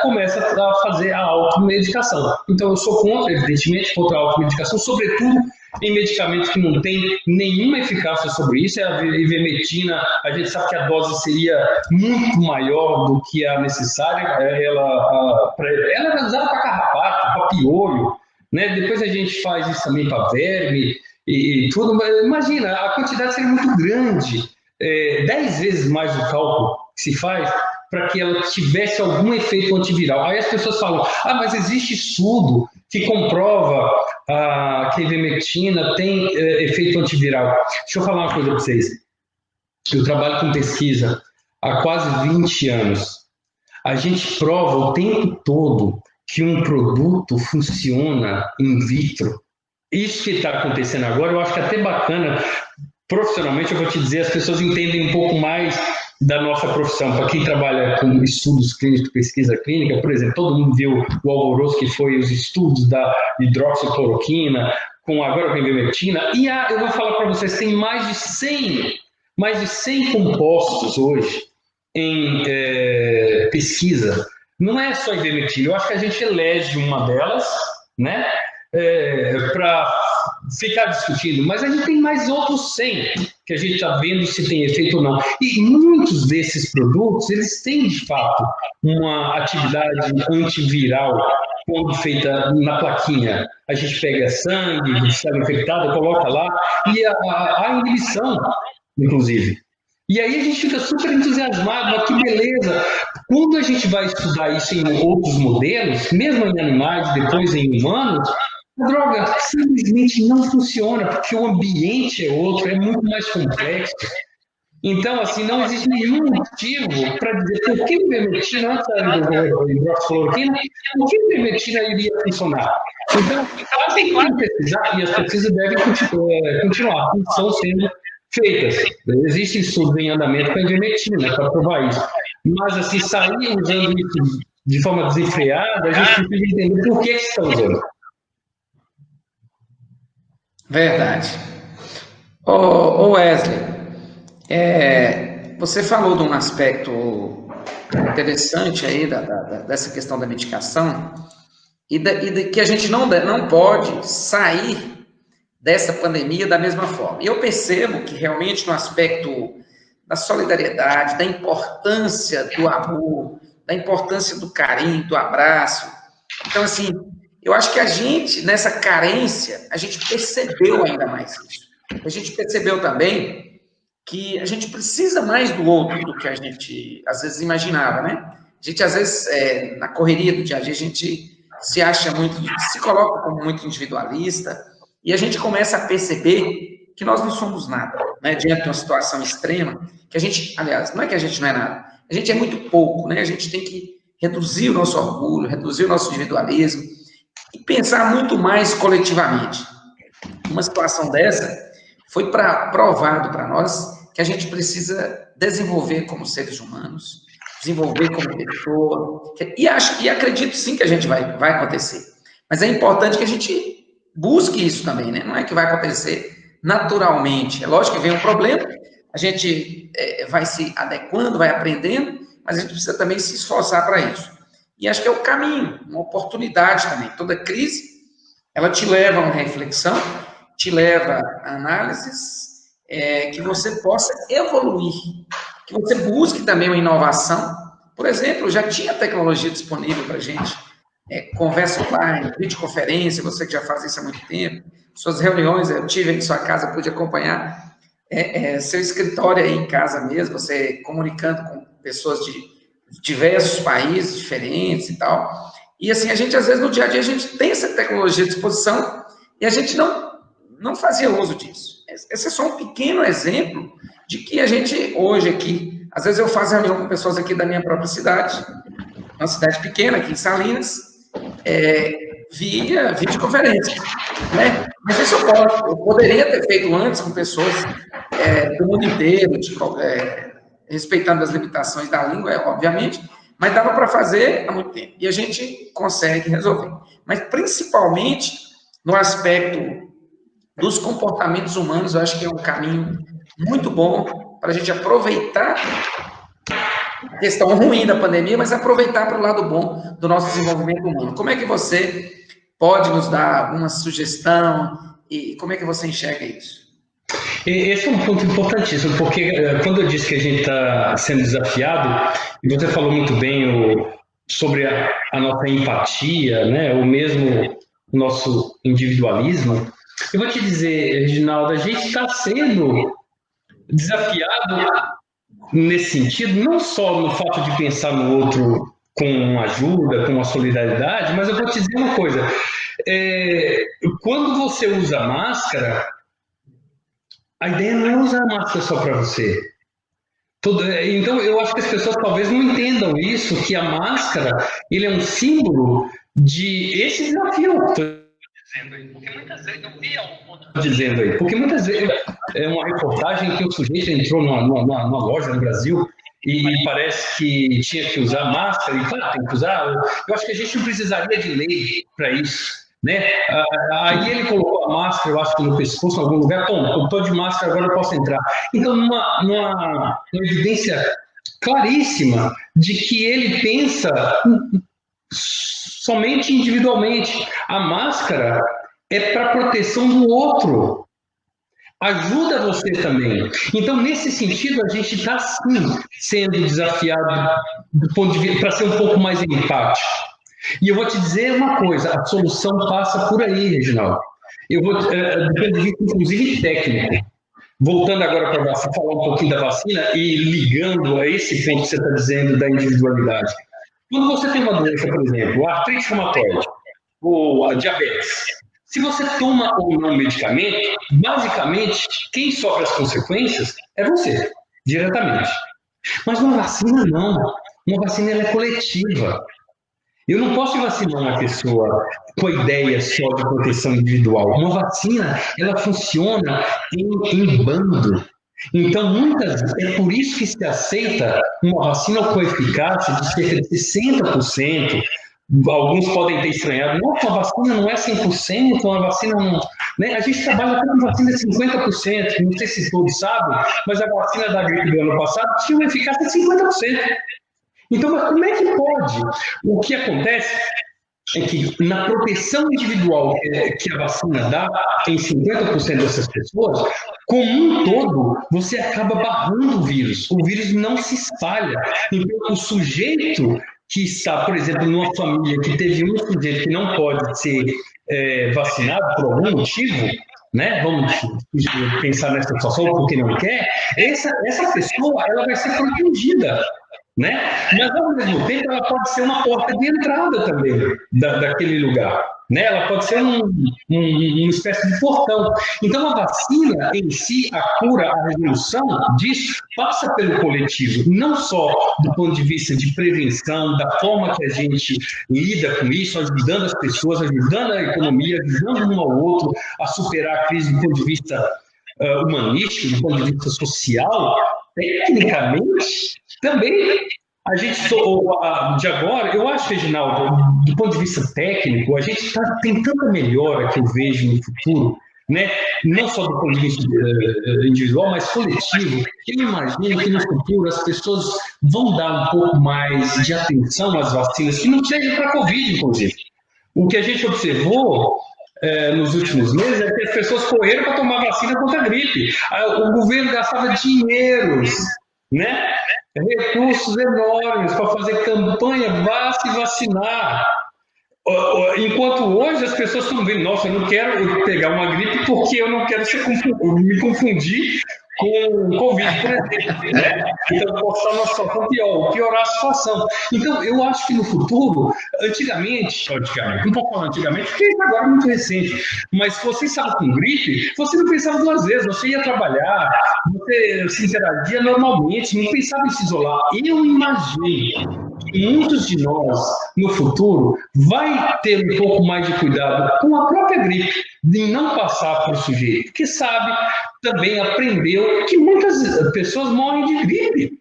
começa a fazer a automedicação. Então eu sou contra, evidentemente, contra a automedicação, sobretudo em medicamentos que não têm nenhuma eficácia sobre isso. A ivermectina, a gente sabe que a dose seria muito maior do que a necessária. Ela é usada para carrapato, para piolho, né? Depois a gente faz isso também para verme e tudo. Mas imagina, a quantidade seria muito grande, 10 vezes mais o cálculo que se faz para que ela tivesse algum efeito antiviral. Aí as pessoas falam, mas existe estudo que comprova que a ivermectina tem efeito antiviral. Deixa eu falar uma coisa para vocês. Eu trabalho com pesquisa há quase 20 anos. A gente prova o tempo todo que um produto funciona in vitro. Isso que está acontecendo agora, eu acho que é até bacana. Profissionalmente, eu vou te dizer, as pessoas entendem um pouco mais da nossa profissão. Para quem trabalha com estudos clínicos, pesquisa clínica, por exemplo, todo mundo viu o alvoroço que foi os estudos da hidroxicloroquina, agora com a ivermectina, e eu vou falar para vocês, tem mais de 100 compostos hoje em pesquisa. Não é só a ivermectina, eu acho que a gente elege uma delas, né, para ficar discutindo, mas a gente tem mais outros 100 que a gente está vendo se tem efeito ou não. E muitos desses produtos, eles têm, de fato, uma atividade antiviral quando feita na plaquinha. A gente pega sangue, célula infectada, coloca lá, e há inibição, inclusive. E aí a gente fica super entusiasmado, mas que beleza! Quando a gente vai estudar isso em outros modelos, mesmo em animais, depois em humanos, a droga simplesmente não funciona, porque o ambiente é outro, é muito mais complexo. Então, assim, não existe nenhum motivo para dizer por que a ivermectina, antes da hidroxicloroquina, por que a ivermectina iria funcionar. Então, tem que pesquisar, e as pesquisas devem continuar, estão sendo feitas. Existem estudos em andamento para a ivermectina, para provar isso. Mas, assim, sair usando isso de forma desenfreada, a gente precisa entender por que está usando. Verdade. Ô Wesley, você falou de um aspecto interessante aí dessa questão da medicação e que a gente não pode sair dessa pandemia da mesma forma. E eu percebo que realmente no aspecto da solidariedade, da importância do amor, da importância do carinho, do abraço. Então, assim, eu acho que a gente, nessa carência, a gente percebeu ainda mais isso. A gente percebeu também que a gente precisa mais do outro do que a gente, às vezes, imaginava, né? A gente, às vezes, na correria do dia a dia, a gente se acha se coloca como muito individualista e a gente começa a perceber que nós não somos nada, né? Diante de uma situação extrema, que a gente, aliás, não é que a gente não é nada, a gente é muito pouco, né? A gente tem que reduzir o nosso orgulho, reduzir o nosso individualismo e pensar muito mais coletivamente. Uma situação dessa foi provado para nós que a gente precisa desenvolver como seres humanos, desenvolver como pessoa, e acredito sim que a gente vai acontecer. Mas é importante que a gente busque isso também, né? Não é que vai acontecer naturalmente. É lógico que vem um problema, a gente vai se adequando, vai aprendendo, mas a gente precisa também se esforçar para isso. E acho que é o caminho, uma oportunidade também. Toda crise, ela te leva a uma reflexão, te leva a análises, que você possa evoluir, que você busque também uma inovação. Por exemplo, já tinha tecnologia disponível para a gente, conversa online, videoconferência, você que já faz isso há muito tempo, suas reuniões, eu tive em sua casa, pude acompanhar seu escritório aí em casa mesmo, você comunicando com pessoas de diversos países diferentes e tal. E assim, a gente, às vezes, no dia a dia, a gente tem essa tecnologia à disposição e a gente não fazia uso disso. Esse é só um pequeno exemplo de que a gente, hoje aqui, às vezes eu faço reunião com pessoas aqui da minha própria cidade, uma cidade pequena, aqui em Salinas, via videoconferência, né? Mas isso eu poderia ter feito antes com pessoas do mundo inteiro, respeitando as limitações da língua, obviamente, mas dava para fazer há muito tempo. E a gente consegue resolver. Mas, principalmente, no aspecto dos comportamentos humanos, eu acho que é um caminho muito bom para a gente aproveitar a questão ruim da pandemia, mas aproveitar para o lado bom do nosso desenvolvimento humano. Como é que você pode nos dar alguma sugestão e como é que você enxerga isso? Esse é um ponto importantíssimo, porque quando eu disse que a gente está sendo desafiado, e você falou muito bem sobre a nossa empatia, né, ou mesmo o nosso individualismo, eu vou te dizer, Reginaldo, a gente está sendo desafiado nesse sentido, não só no fato de pensar no outro com ajuda, com a solidariedade, mas eu vou te dizer uma coisa, quando você usa máscara, a ideia não é usar máscara só para você. Então, eu acho que as pessoas talvez não entendam isso, que a máscara ele é um símbolo de esse desafio. Porque muitas vezes eu vi dizendo aí, porque muitas vezes é uma reportagem que o sujeito entrou numa loja no Brasil e parece que tinha que usar máscara, e claro, tem que usar. Eu acho que a gente não precisaria de lei para isso. Né? Aí ele colocou a máscara, eu acho que no pescoço, em algum lugar. Bom, eu estou de máscara, agora eu posso entrar. Então, numa evidência claríssima de que ele pensa somente individualmente. A máscara é para proteção do outro. Ajuda você também. Então, nesse sentido, a gente está, sim, sendo desafiado do ponto de vista para ser um pouco mais empático. E eu vou te dizer uma coisa, a solução passa por aí, Reginaldo. Eu vou, do ponto de vista, inclusive, técnico. Voltando agora para falar um pouquinho da vacina e ligando a esse ponto que você está dizendo da individualidade. Quando você tem uma doença, por exemplo, a artrite reumatoide ou a diabetes, se você toma ou não medicamento, basicamente, quem sofre as consequências é você, diretamente. Mas uma vacina não. Uma vacina ela é coletiva. Eu não posso vacinar uma pessoa com a ideia só de proteção individual. Uma vacina, ela funciona em bando. Então, é por isso que se aceita uma vacina com eficácia de cerca de 60%. Alguns podem ter estranhado. Nossa, a vacina não é 100%, uma vacina não... Né? A gente trabalha com vacina de 50%, não sei se todos sabem, mas a vacina da gripe do ano passado tinha uma eficácia de 50%. Então, mas como é que pode? O que acontece é que na proteção individual que a vacina dá em 50% dessas pessoas, como um todo, você acaba barrando o vírus. O vírus não se espalha. Então, o sujeito que está, por exemplo, numa família que teve um sujeito que não pode ser vacinado por algum motivo, né? Vamos pensar nessa situação porque não quer, essa pessoa ela vai ser protegida. Né? Mas, ao mesmo tempo, ela pode ser uma porta de entrada também daquele lugar. Né? Ela pode ser uma espécie de portão. Então, a vacina em si, a cura, a resolução disso, passa pelo coletivo, não só do ponto de vista de prevenção, da forma que a gente lida com isso, ajudando as pessoas, ajudando a economia, ajudando um ao outro a superar a crise do ponto de vista humanístico, do ponto de vista social, tecnicamente, também a gente, de agora, eu acho, Reginaldo, do ponto de vista técnico, a gente tem tanta melhora que eu vejo no futuro, né? Não só do ponto de vista individual, mas coletivo. Eu imagino que no futuro as pessoas vão dar um pouco mais de atenção às vacinas, que não seja para a Covid, inclusive. O que a gente observou nos últimos meses é que as pessoas correram para tomar vacina contra a gripe. O governo gastava dinheiros, né? Recursos enormes para fazer campanha, vá se vacinar. Enquanto hoje as pessoas estão vendo, nossa, eu não quero pegar uma gripe porque eu não quero me confundir com Covid, por exemplo, né? Então, posso estar numa situação pior, piorar a situação. Então, eu acho que no futuro, antigamente, não posso falar antigamente, porque isso agora é muito recente, mas se você estava com gripe, você não pensava duas vezes, você ia trabalhar, você se interagia normalmente, não pensava em se isolar. Eu imagino que muitos de nós, no futuro, vai ter um pouco mais de cuidado com a própria gripe, de não passar para o sujeito, porque sabe, também aprendeu que muitas pessoas morrem de gripe.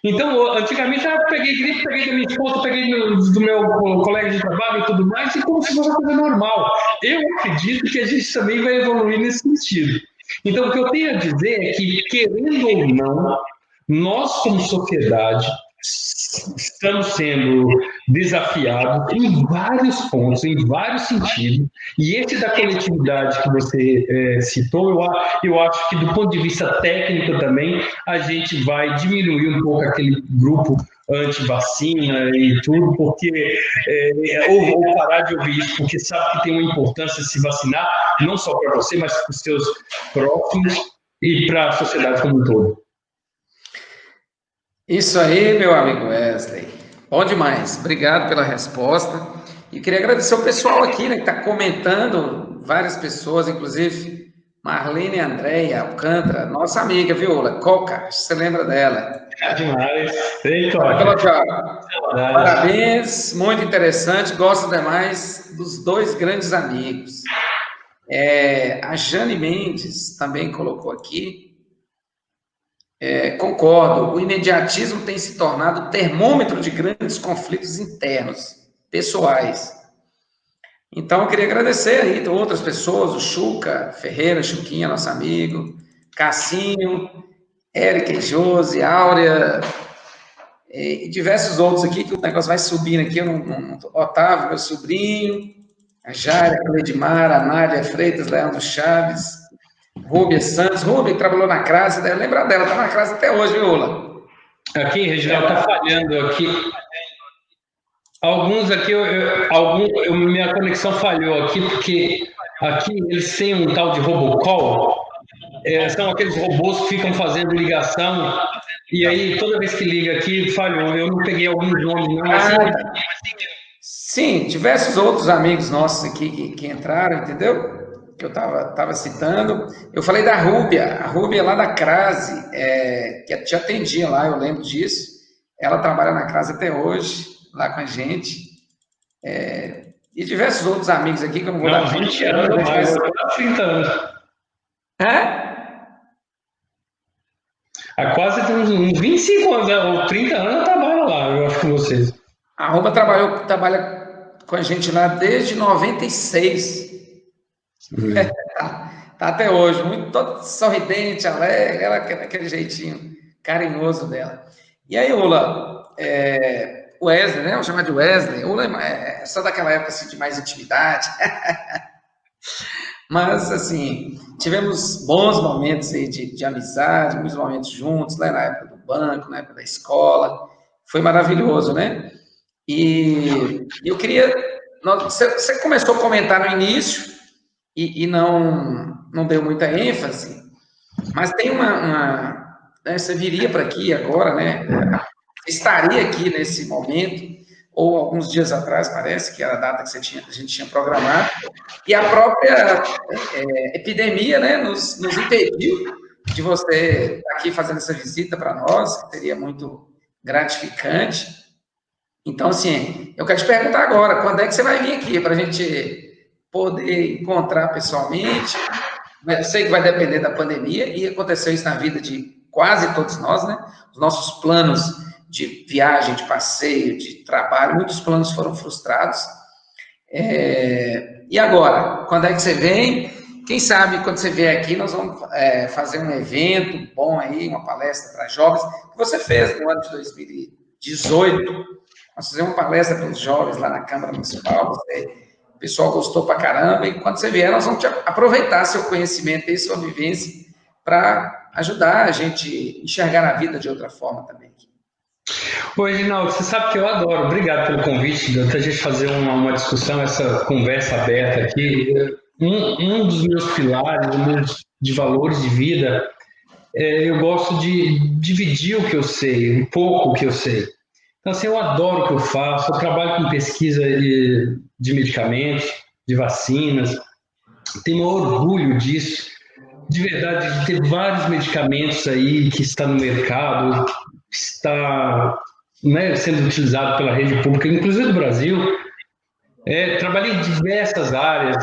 Então, antigamente, eu peguei gripe, peguei da minha esposa, peguei do meu colega de trabalho e tudo mais, e como se fosse uma coisa normal. Eu acredito que a gente também vai evoluir nesse sentido. Então, o que eu tenho a dizer é que, querendo ou não, nós, como sociedade, estamos sendo desafiados em vários pontos, em vários sentidos, e esse da coletividade que você citou, eu acho que do ponto de vista técnico também, a gente vai diminuir um pouco aquele grupo anti-vacina e tudo, porque ou parar de ouvir isso, porque sabe que tem uma importância se vacinar, não só para você, mas para os seus próximos e para a sociedade como um todo. Isso aí, meu amigo Wesley. Bom demais. Obrigado pela resposta. E queria agradecer o pessoal aqui, né, que está comentando, várias pessoas, inclusive Marlene Andréia Alcântara, nossa amiga, viu, Coca, você lembra dela? Demais. Parabéns, muito interessante, gosto demais dos dois grandes amigos. A Jane Mendes também colocou aqui. Concordo, o imediatismo tem se tornado termômetro de grandes conflitos internos, pessoais. Então, eu queria agradecer aí outras pessoas, o Chuca Ferreira, Chuquinha, nosso amigo, Cassinho, Érica e Josi, Áurea, e diversos outros aqui, que o negócio vai subindo aqui, Otávio, meu sobrinho, a Jaira, a Cleidmar, a Nádia Freitas, Leandro Chaves, Rúbia Santos, Rúbia que trabalhou na Crase, deve lembrar dela, está na Crase até hoje, viu, Ola? Aqui, Reginaldo, está falhando aqui. Alguns aqui, minha conexão falhou aqui, porque aqui eles têm um tal de robocall, são aqueles robôs que ficam fazendo ligação, e aí toda vez que liga aqui, falhou. Eu não peguei alguns nomes, não, mas sim, diversos outros amigos nossos aqui que entraram, entendeu? Que eu estava citando. Eu falei da Rúbia, a Rúbia lá da Crase, que te atendia lá, eu lembro disso. Ela trabalha na Crase até hoje, lá com a gente. E diversos outros amigos aqui que eu não vou dar 20 anos, mais 30 anos. Há quase uns 25 anos, ou 30 anos eu trabalho lá, eu acho, com vocês. A Rúbia trabalha com a gente lá desde 96. Tá até hoje, muito todo sorridente, alegre, ela aquele jeitinho carinhoso dela. E aí, Ula, Wesley, né? Vou chamar de Wesley. Ula é só daquela época assim, de mais intimidade. Mas, assim, tivemos bons momentos aí de amizade, muitos momentos juntos, lá na época do banco, na época da escola. Foi maravilhoso, né? E eu queria... Você começou a comentar no início e não deu muita ênfase, mas tem né, você viria para aqui agora, né? Estaria aqui nesse momento, ou alguns dias atrás, parece, que era a data que a gente tinha programado, e a própria epidemia, né, nos impediu de você estar aqui fazendo essa visita para nós, que seria muito gratificante. Então, assim, eu quero te perguntar agora, quando é que você vai vir aqui para a gente poder encontrar pessoalmente? Eu sei que vai depender da pandemia, e aconteceu isso na vida de quase todos nós, né? Os nossos planos de viagem, de passeio, de trabalho, muitos planos foram frustrados. E agora? Quando é que você vem? quem sabe, quando você vier aqui, nós vamos fazer um evento bom aí, uma palestra para jovens, que você fez no ano de 2018. Nós fizemos uma palestra para os jovens lá na Câmara Municipal, o pessoal gostou pra caramba, e quando você vier, nós vamos aproveitar seu conhecimento e sua vivência para ajudar a gente a enxergar a vida de outra forma também. Oi, Reginaldo, você sabe que eu adoro. Obrigado pelo convite, de a gente fazer uma discussão, essa conversa aberta aqui. Um dos meus pilares, de valores de vida, eu gosto de dividir o que eu sei, um pouco o que eu sei. Então, assim, eu adoro o que eu faço, eu trabalho com pesquisa de medicamentos, de vacinas, tenho orgulho disso, de verdade, de ter vários medicamentos aí que estão no mercado, está, né, sendo utilizado pela rede pública, inclusive do Brasil. Trabalhei em diversas áreas,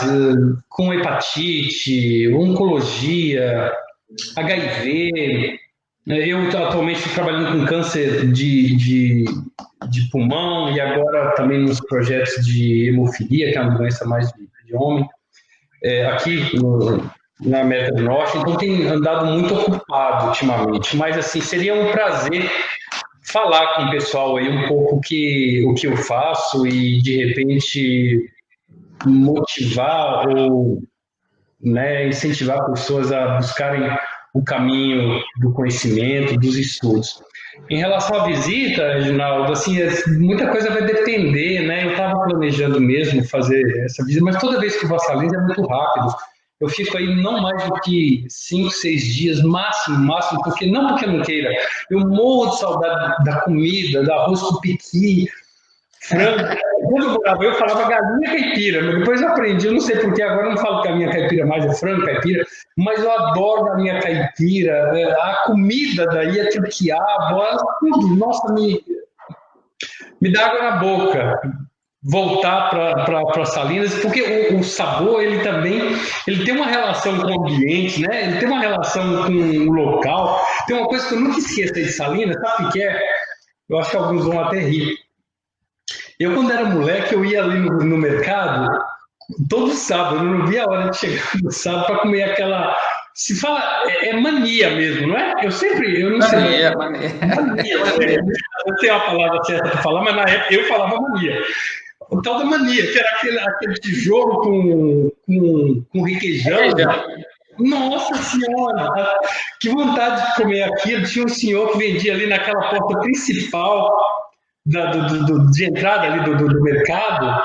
com hepatite, oncologia, HIV. Eu atualmente estou trabalhando com câncer de pulmão e agora também nos projetos de hemofilia, que é uma doença mais de homem, aqui na América do Norte. Então, tenho andado muito ocupado ultimamente, mas assim, seria um prazer falar com o pessoal aí um pouco o que eu faço e, de repente, motivar ou, né, incentivar pessoas a buscarem o caminho do conhecimento, dos estudos. Em relação à visita, Reginaldo, assim, muita coisa vai depender, né? Eu estava planejando mesmo fazer essa visita, mas toda vez que eu vou a Salinas é muito rápido. Eu fico aí não mais do que 5, 6 dias, máximo, porque não eu não queira. Eu morro de saudade da comida, do arroz com piqui, frango. Quando eu morava, eu falava galinha caipira, mas depois eu aprendi, eu não sei porquê, agora eu não falo galinha caipira mais, é frango caipira, mas eu adoro galinha caipira, a comida daí, aquele quiabo, tudo, nossa, me dá água na boca voltar para Salinas, porque o sabor, ele tem uma relação com o ambiente, né? Ele tem uma relação com o local. Tem uma coisa que eu nunca esqueço de Salinas, sabe o que é? Eu acho que alguns vão até rir. Eu, quando era moleque, eu ia ali no mercado, todo sábado, eu não via a hora de chegar no sábado para comer aquela... Se fala, mania mesmo, não é? Eu não sei. Mania. Eu tenho a palavra certa para falar, mas na época eu falava mania. O tal da mania, que era aquele tijolo com requeijão. Nossa Senhora! Que vontade de comer aquilo. Tinha um senhor que vendia ali naquela porta principal de entrada ali do mercado.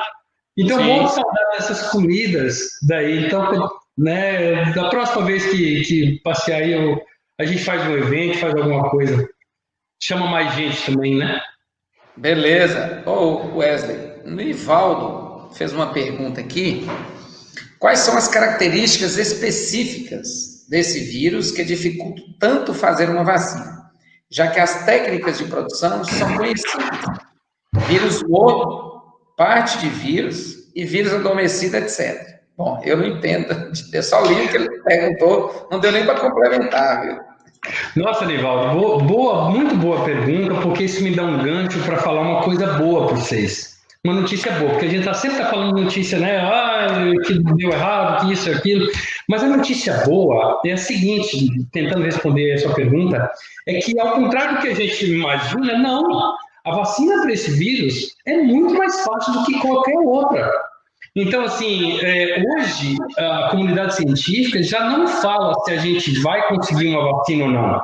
Então, muito saudade dessas comidas daí. Então, né, da próxima vez que passear aí, a gente faz um evento, faz alguma coisa. Chama mais gente também, né? Beleza. Wesley, o Nivaldo fez uma pergunta aqui. Quais são as características específicas desse vírus que dificultam tanto fazer uma vacina, já que as técnicas de produção são conhecidas? Vírus morto, parte de vírus e vírus adormecido, etc. Bom, eu não entendo, eu só li o que ele perguntou, não deu nem para complementar, viu? Nossa, Nivaldo, muito boa pergunta, porque isso me dá um gancho para falar uma coisa boa para vocês. Uma notícia boa, porque a gente sempre está falando de notícia, né? Que deu errado, que isso, aquilo. Mas a notícia boa é a seguinte, tentando responder a sua pergunta, é que, ao contrário do que a gente imagina, não. A vacina para esse vírus é muito mais fácil do que qualquer outra. Então, assim, hoje a comunidade científica já não fala se a gente vai conseguir uma vacina ou não.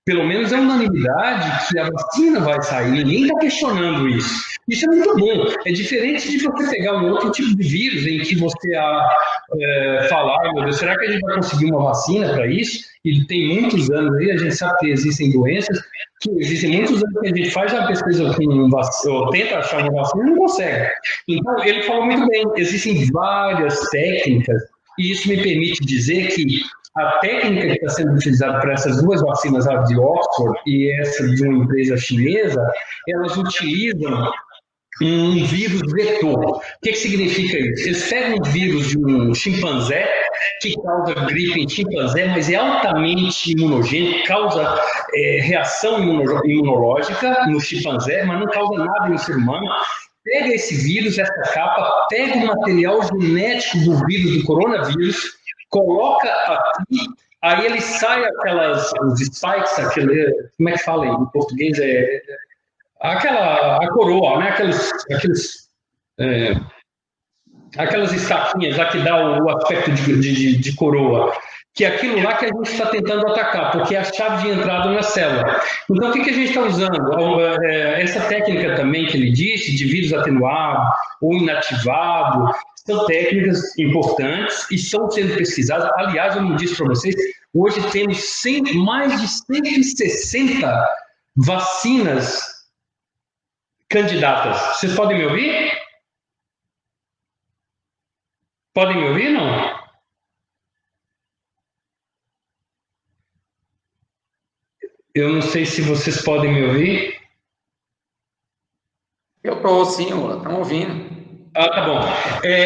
Pelo menos é unanimidade que a vacina vai sair, ninguém está questionando isso. Isso é muito bom. É diferente de você pegar um outro tipo de vírus em que você falar, meu Deus, será que a gente vai conseguir uma vacina para isso? E tem muitos anos aí, a gente sabe que existem doenças, que existem muitos anos que a gente faz uma pesquisa com vacina, ou tenta achar uma vacina e não consegue. Então, ele falou muito bem, existem várias técnicas, e isso me permite dizer que a técnica que está sendo utilizada para essas duas vacinas, a de Oxford e essa de uma empresa chinesa, elas utilizam um vírus vetor. O que significa isso? Eles pegam um vírus de um chimpanzé, que causa gripe em chimpanzé, mas é altamente imunogênico, causa reação imunológica no chimpanzé, mas não causa nada no ser humano. Pega esse vírus, essa capa, pega o material genético do vírus, do coronavírus, coloca aqui, aí ele sai os spikes, como é que fala em português? A coroa, né? Aquelas estaquinhas lá que dá o aspecto de coroa, que é aquilo lá que a gente está tentando atacar, porque é a chave de entrada na célula. Então, o que a gente está usando? Essa técnica também que ele disse, de vírus atenuado ou inativado, são técnicas importantes e estão sendo pesquisadas. Aliás, eu não disse para vocês, hoje temos mais de 160 vacinas candidatas. Vocês podem me ouvir? Podem me ouvir, não? Eu não sei se vocês podem me ouvir. Eu estou sim, estamos ouvindo. Ah, tá bom.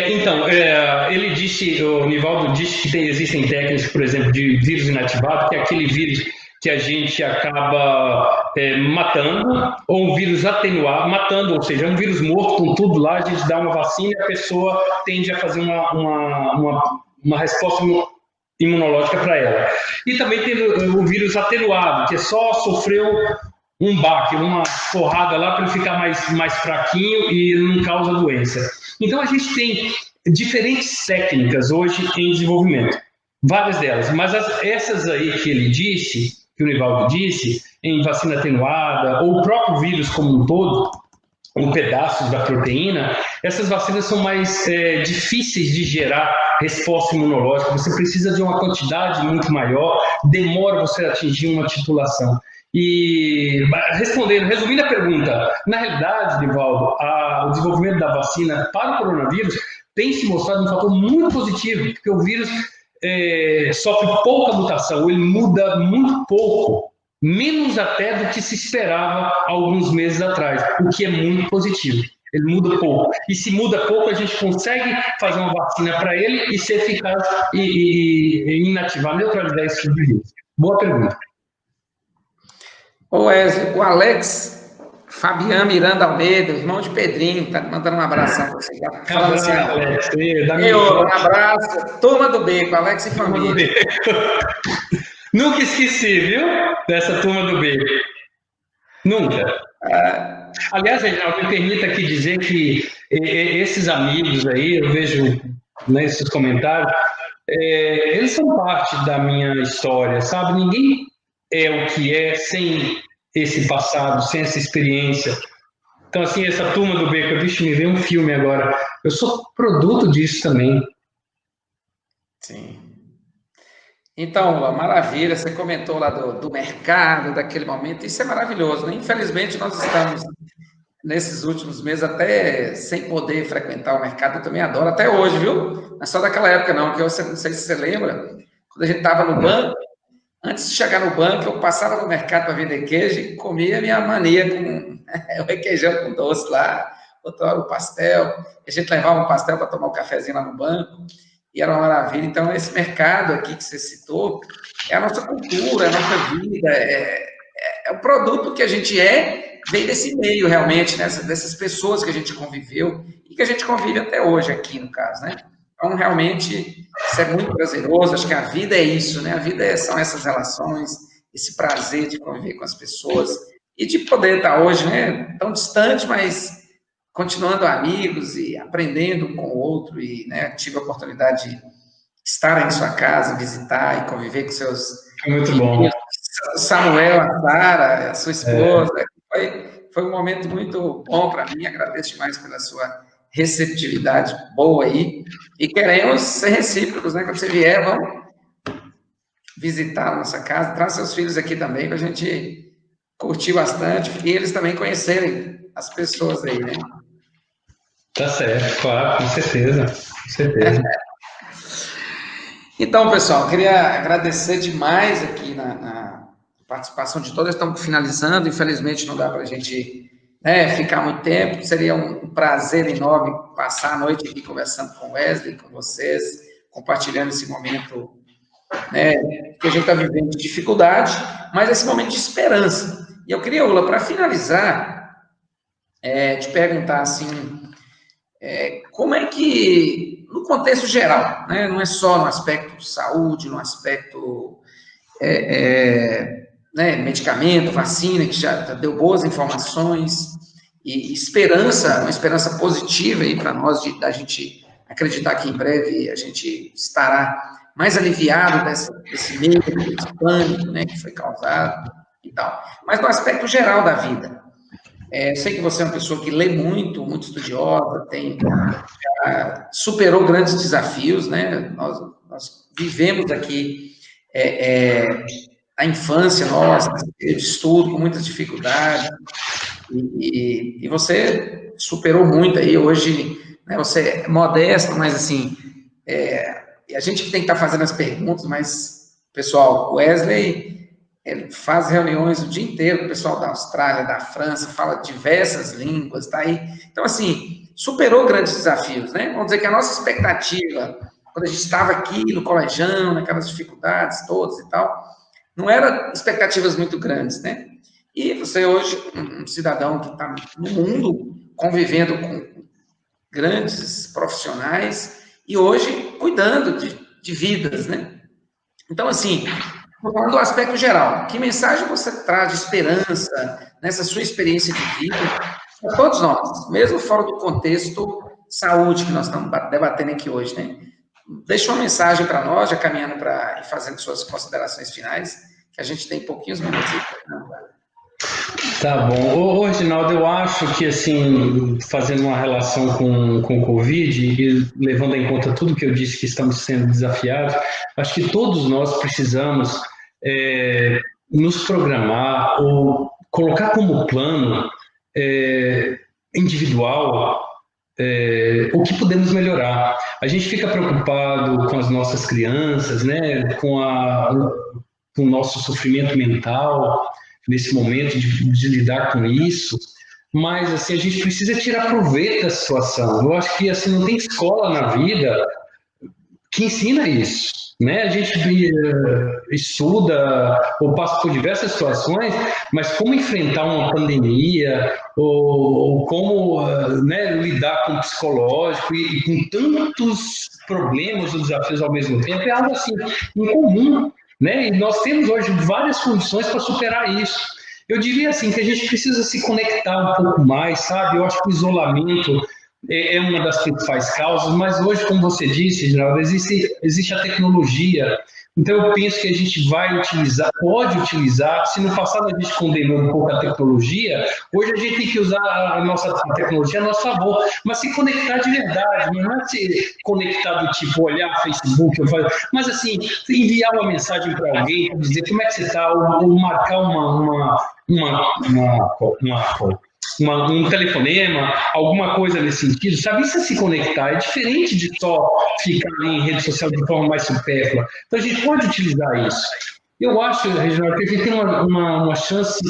Então, ele disse, o Nivaldo disse que existem técnicas, por exemplo, de vírus inativado, que é aquele vírus que a gente acaba matando, ou um vírus atenuado, matando, ou seja, um vírus morto com tudo lá, a gente dá uma vacina e a pessoa tende a fazer uma resposta imunológica para ela. E também tem o vírus atenuado, que só sofreu um baque, uma porrada lá para ele ficar mais fraquinho e não causa doença. Então a gente tem diferentes técnicas hoje em desenvolvimento, várias delas, mas essas aí que ele disse, que o Nivaldo disse, em vacina atenuada, ou o próprio vírus como um todo, ou pedaços da proteína, essas vacinas são mais difíceis de gerar resposta imunológica, você precisa de uma quantidade muito maior, demora você atingir uma titulação. E resumindo a pergunta, na realidade, Nivaldo, o desenvolvimento da vacina para o coronavírus tem se mostrado um fator muito positivo, porque o vírus sofre pouca mutação, ele muda muito pouco, menos até do que se esperava há alguns meses atrás, o que é muito positivo. Ele muda pouco. E se muda pouco, a gente consegue fazer uma vacina para ele e ser eficaz e inativar, neutralizar esse tipo de vírus. Boa pergunta. Ô Wesley, o Alex Fabiano Miranda Almeida, irmão de Pedrinho, tá mandando um abração para você. Falando assim, Alex, um abraço, turma do Beco, Alex e família. Nunca esqueci, viu? Dessa turma do Beco. Nunca. Aliás, Reginaldo, me permita aqui dizer que esses amigos aí, eu vejo nesses comentários, eles são parte da minha história, sabe? Ninguém é o que é sem esse passado, sem essa experiência. Então, assim, essa turma do Beco, bicho, me veio um filme agora. Eu sou produto disso também. Sim. Então, maravilha, você comentou lá do mercado, daquele momento, isso é maravilhoso, né? Infelizmente, nós estamos, nesses últimos meses, até sem poder frequentar o mercado, eu também adoro, até hoje, viu? Não é só daquela época, não, que eu não sei se você lembra, quando a gente estava no banco, antes de chegar no banco, eu passava no mercado para vender queijo e comia a minha mania com o requeijão com doce lá, outra hora o pastel, a gente levava um pastel para tomar um cafezinho lá no banco, e era uma maravilha. Então, esse mercado aqui que você citou é a nossa cultura, é a nossa vida, é o produto que a gente vem desse meio, realmente, né? Dessas pessoas que a gente conviveu e que a gente convive até hoje aqui, no caso, né? Então, realmente, isso é muito prazeroso. Acho que a vida é isso, né? A vida são essas relações, esse prazer de conviver com as pessoas e de poder estar hoje, né? Tão distante, mas continuando amigos e aprendendo um com o outro, e né, tive a oportunidade de estar em sua casa, visitar e conviver com seus muito bom. Samuel, a Sara, a sua esposa. Foi um momento muito bom para mim, agradeço demais pela sua receptividade boa aí, e queremos ser recíprocos, né? Quando você vier, vamos visitar a nossa casa, traz seus filhos aqui também, para a gente curtir bastante, e eles também conhecerem as pessoas aí, né? Tá certo, claro, com certeza, com certeza. Então, pessoal, queria agradecer demais aqui na participação de todos. Estamos finalizando, infelizmente não dá para a gente ficar muito tempo. Seria um prazer enorme passar a noite aqui conversando com o Wesley, com vocês, compartilhando esse momento que a gente está vivendo de dificuldade, mas esse momento de esperança. E eu queria, Ula, para finalizar, te perguntar assim, como é que, no contexto geral, né, não é só no aspecto saúde, no aspecto né, medicamento, vacina, que já deu boas informações, e esperança, uma esperança positiva aí para nós, da gente acreditar que em breve a gente estará mais aliviado desse medo, desse pânico, né, que foi causado e tal. Mas no aspecto geral da vida, eu sei que você é uma pessoa que lê muito, muito estudiosa, superou grandes desafios, né? Nós vivemos aqui a infância nossa, de estudo com muitas dificuldades, e você superou muito aí, hoje, né, você é modesto, mas assim, a gente que tem que estar fazendo as perguntas, mas, pessoal, o Wesley, ele faz reuniões o dia inteiro com o pessoal da Austrália, da França, fala diversas línguas, tá aí. Então, assim, superou grandes desafios, né? Vamos dizer que a nossa expectativa, quando a gente estava aqui no colegião, naquelas dificuldades todas e tal, não eram expectativas muito grandes, né? E você hoje, um cidadão que está no mundo, convivendo com grandes profissionais, e hoje cuidando de vidas, né? Então, assim, falando do aspecto geral, que mensagem você traz de esperança nessa sua experiência de vida para todos nós, mesmo fora do contexto saúde que nós estamos debatendo aqui hoje, né? Deixa uma mensagem para nós, já caminhando para e fazendo suas considerações finais, que a gente tem pouquinhos minutos aí. Tá bom. Ô, Reginaldo, eu acho que, assim, fazendo uma relação com o Covid e levando em conta tudo que eu disse que estamos sendo desafiados, acho que todos nós precisamos nos programar ou colocar como plano individual o que podemos melhorar. A gente fica preocupado com as nossas crianças, né, com o nosso sofrimento mental, nesse momento de lidar com isso, mas assim, a gente precisa tirar proveito da situação. Eu acho que assim, não tem escola na vida que ensina isso, né? A gente estuda ou passa por diversas situações, mas como enfrentar uma pandemia ou como né, lidar com o psicológico e com tantos problemas ou desafios ao mesmo tempo é algo assim incomum. Né? E nós temos hoje várias condições para superar isso. Eu diria assim que a gente precisa se conectar um pouco mais, sabe? Eu acho que o isolamento é uma das principais causas, mas hoje, como você disse, Geraldo, existe a tecnologia. Então eu penso que a gente pode utilizar, se no passado a gente condenou um pouco a tecnologia, hoje a gente tem que usar a nossa tecnologia a nosso favor, mas se conectar de verdade, não é se conectar do tipo olhar Facebook, mas assim, enviar uma mensagem para alguém, dizer como é que você está, ou marcar um telefonema, alguma coisa nesse sentido, sabe? Isso é se conectar, é diferente de só ficar em rede social de forma mais supérflua. Então a gente pode utilizar isso. Eu acho, Reginaldo, que a gente tem uma chance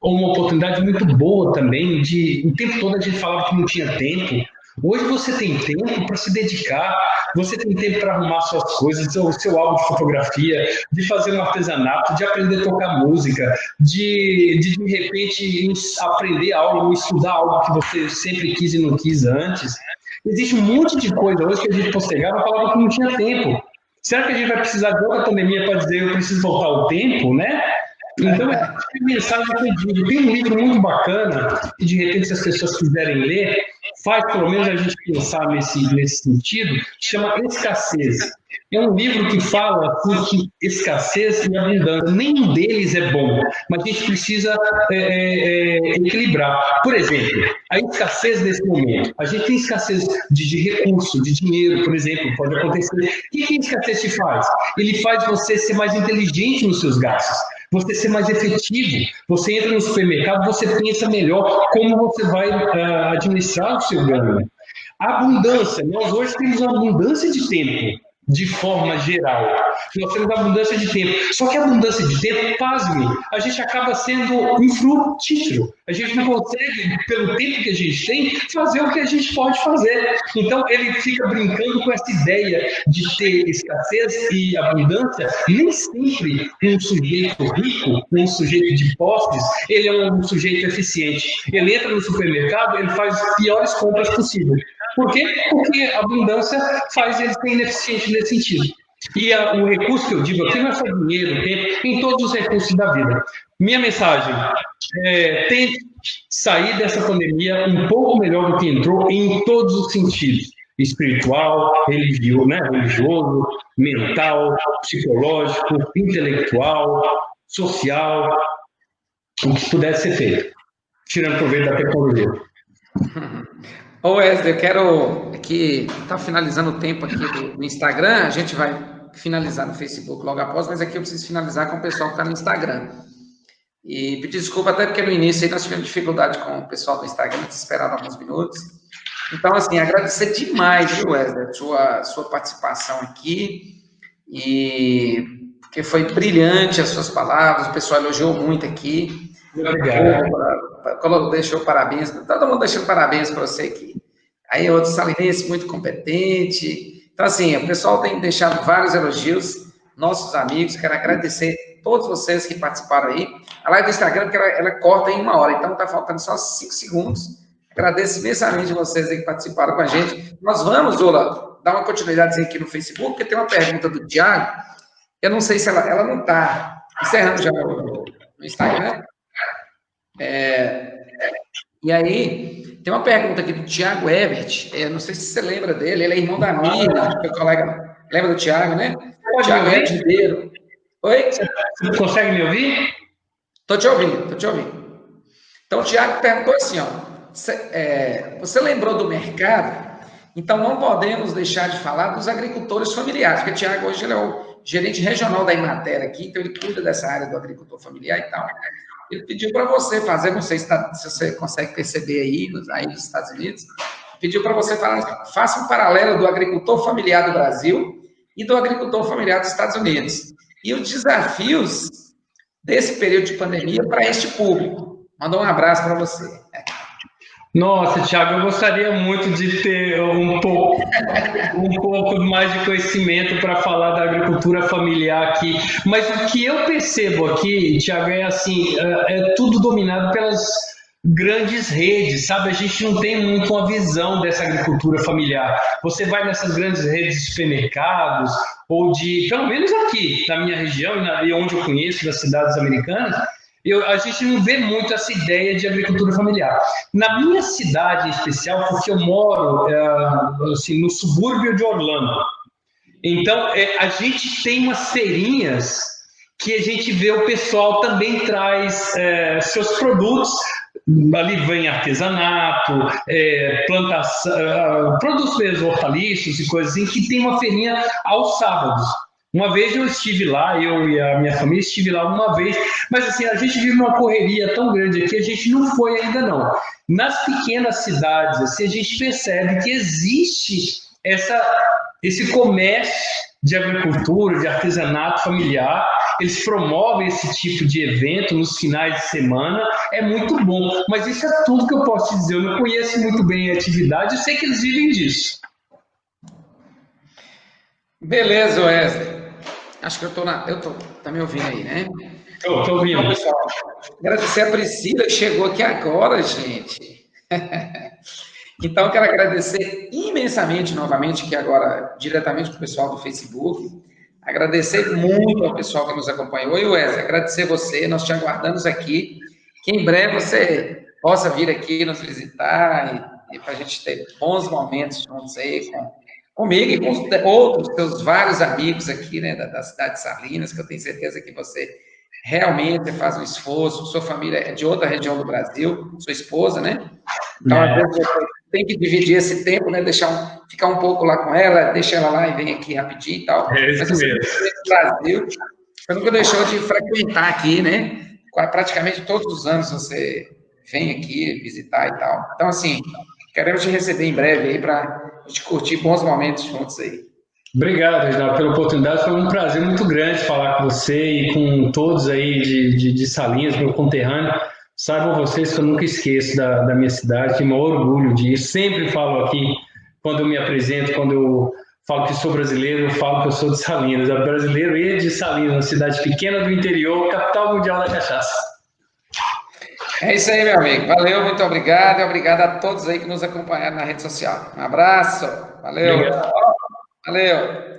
ou uma oportunidade muito boa também o tempo todo a gente falava que não tinha tempo. Hoje você tem tempo para se dedicar, você tem tempo para arrumar suas coisas, o seu álbum de fotografia, de fazer um artesanato, de aprender a tocar música, de repente aprender algo, estudar algo que você sempre quis e não quis antes. Existe um monte de coisa hoje que a gente postergava e falava que não tinha tempo. Será que a gente vai precisar de outra pandemia para dizer eu preciso voltar ao tempo, né? Então, é a mensagem que eu digo. Tem um livro muito bacana, que de repente, se as pessoas quiserem ler, faz pelo menos a gente pensar nesse sentido, chama Escassez. É um livro que fala assim, que escassez e abundância, nenhum deles é bom, mas a gente precisa equilibrar. Por exemplo, a escassez nesse momento, a gente tem escassez de recurso, de dinheiro, por exemplo, pode acontecer. O que a escassez te faz? Ele faz você ser mais inteligente nos seus gastos, você ser mais efetivo. Você entra no supermercado, você pensa melhor como você vai administrar o seu ganho. A abundância, nós hoje temos uma abundância de tempo, de forma geral. Nós temos abundância de tempo. Só que a abundância de tempo, pasme, a gente acaba sendo infrutífero. A gente não consegue, pelo tempo que a gente tem, fazer o que a gente pode fazer. Então, ele fica brincando com essa ideia de ter escassez e abundância. Nem sempre um sujeito rico, um sujeito de posses, ele é um sujeito eficiente. Ele entra no supermercado, ele faz as piores compras possíveis. Por quê? Porque a abundância faz ele ser ineficiente nesse sentido. E o recurso que eu digo aqui não é só dinheiro, tempo, em todos os recursos da vida. Minha mensagem é: tente sair dessa pandemia um pouco melhor do que entrou, em todos os sentidos: espiritual, religioso, mental, psicológico, intelectual, social, o que pudesse ser feito, tirando proveito da tecnologia. Ô Wesley, eu quero aqui, tá finalizando o tempo aqui do Instagram, a gente vai finalizar no Facebook logo após, mas aqui eu preciso finalizar com o pessoal que está no Instagram. E pedir desculpa até porque no início aí nós tivemos dificuldade com o pessoal do Instagram, eles esperaram alguns minutos. Então, assim, agradecer demais, viu, Wesley, a sua participação aqui, e porque foi brilhante as suas palavras, o pessoal elogiou muito aqui. Obrigado. Deixou parabéns, todo mundo deixando parabéns para você aqui. Aí outro salinense muito competente. Então, assim, o pessoal tem deixado vários elogios, nossos amigos, quero agradecer todos vocês que participaram aí. A live do Instagram, porque ela corta em 1 hora, então está faltando só 5 segundos. Agradeço imensamente vocês aí que participaram com a gente. Nós vamos, Ola, dar uma continuidade aqui no Facebook, porque tem uma pergunta do Thiago. Eu não sei se ela não está encerrando já no Instagram. E aí, tem uma pergunta aqui do Thiago Evert. Não sei se você lembra dele, ele é irmão da Miriam, meu colega. Lembra do Thiago, né? Thiago Evert Ribeiro. Oi? Você consegue me ouvir? Estou te ouvindo. Então, o Thiago perguntou assim, ó, você lembrou do mercado? Então, não podemos deixar de falar dos agricultores familiares, porque o Thiago hoje ele é o gerente regional da Emater aqui, então ele cuida dessa área do agricultor familiar e tal. Ele pediu para você fazer, não sei se você consegue perceber aí nos Estados Unidos, pediu para você faça um paralelo do agricultor familiar do Brasil e do agricultor familiar dos Estados Unidos. E os desafios desse período de pandemia para este público. Mandou um abraço para você. Nossa, Thiago, eu gostaria muito de ter um pouco mais de conhecimento para falar da agricultura familiar aqui, mas o que eu percebo aqui, Thiago, é assim, é tudo dominado pelas grandes redes, sabe? A gente não tem muito uma visão dessa agricultura familiar. Você vai nessas grandes redes de supermercados, ou pelo menos aqui, na minha região, e onde eu conheço, das cidades americanas, a gente não vê muito essa ideia de agricultura familiar. Na minha cidade em especial, porque eu moro assim, no subúrbio de Orlando, então a gente tem umas feirinhas que a gente vê o pessoal também traz seus produtos, ali vem artesanato, plantação, produtos mesmo, hortaliços e coisas assim, que tem uma feirinha aos sábados. Uma vez eu estive lá, eu e a minha família estive lá uma vez, mas assim, a gente vive uma correria tão grande aqui, a gente não foi ainda não. Nas pequenas cidades, assim, a gente percebe que existe esse comércio de agricultura, de artesanato familiar, eles promovem esse tipo de evento nos finais de semana, é muito bom, mas isso é tudo que eu posso te dizer, eu não conheço muito bem a atividade, eu sei que eles vivem disso. Beleza, Wesley. Acho que tá me ouvindo aí, né? Tô ouvindo. Então, pessoal, agradecer a Priscila, que chegou aqui agora, gente. Então, quero agradecer imensamente, novamente, aqui agora, diretamente para o pessoal do Facebook. Agradecer muito ao pessoal que nos acompanhou. E, Wesley, agradecer você, nós te aguardamos aqui, que em breve você possa vir aqui nos visitar e para a gente ter bons momentos juntos aí comigo e com outros seus vários amigos aqui, né, da cidade de Salinas, que eu tenho certeza que você realmente faz um esforço, sua família é de outra região do Brasil, sua esposa, né? Então, às vezes, você tem que dividir esse tempo, né, ficar um pouco lá com ela, deixa ela lá e vem aqui rapidinho e tal. É isso mesmo. No Brasil, você nunca deixou de frequentar aqui, né? Praticamente todos os anos você vem aqui visitar e tal. Então, assim, queremos te receber em breve aí para a gente curtir bons momentos juntos aí. Obrigado, Reginaldo, pela oportunidade. Foi um prazer muito grande falar com você e com todos aí de Salinas, meu conterrâneo. Saibam vocês que eu nunca esqueço da minha cidade, tenho o maior orgulho disso. Sempre falo aqui, quando eu me apresento, quando eu falo que sou brasileiro, eu falo que eu sou de Salinas. É brasileiro e de Salinas, uma cidade pequena do interior, capital mundial da cachaça. É isso aí, meu amigo. Valeu, muito obrigado. E obrigado a todos aí que nos acompanharam na rede social. Um abraço. Valeu. Obrigado. Valeu.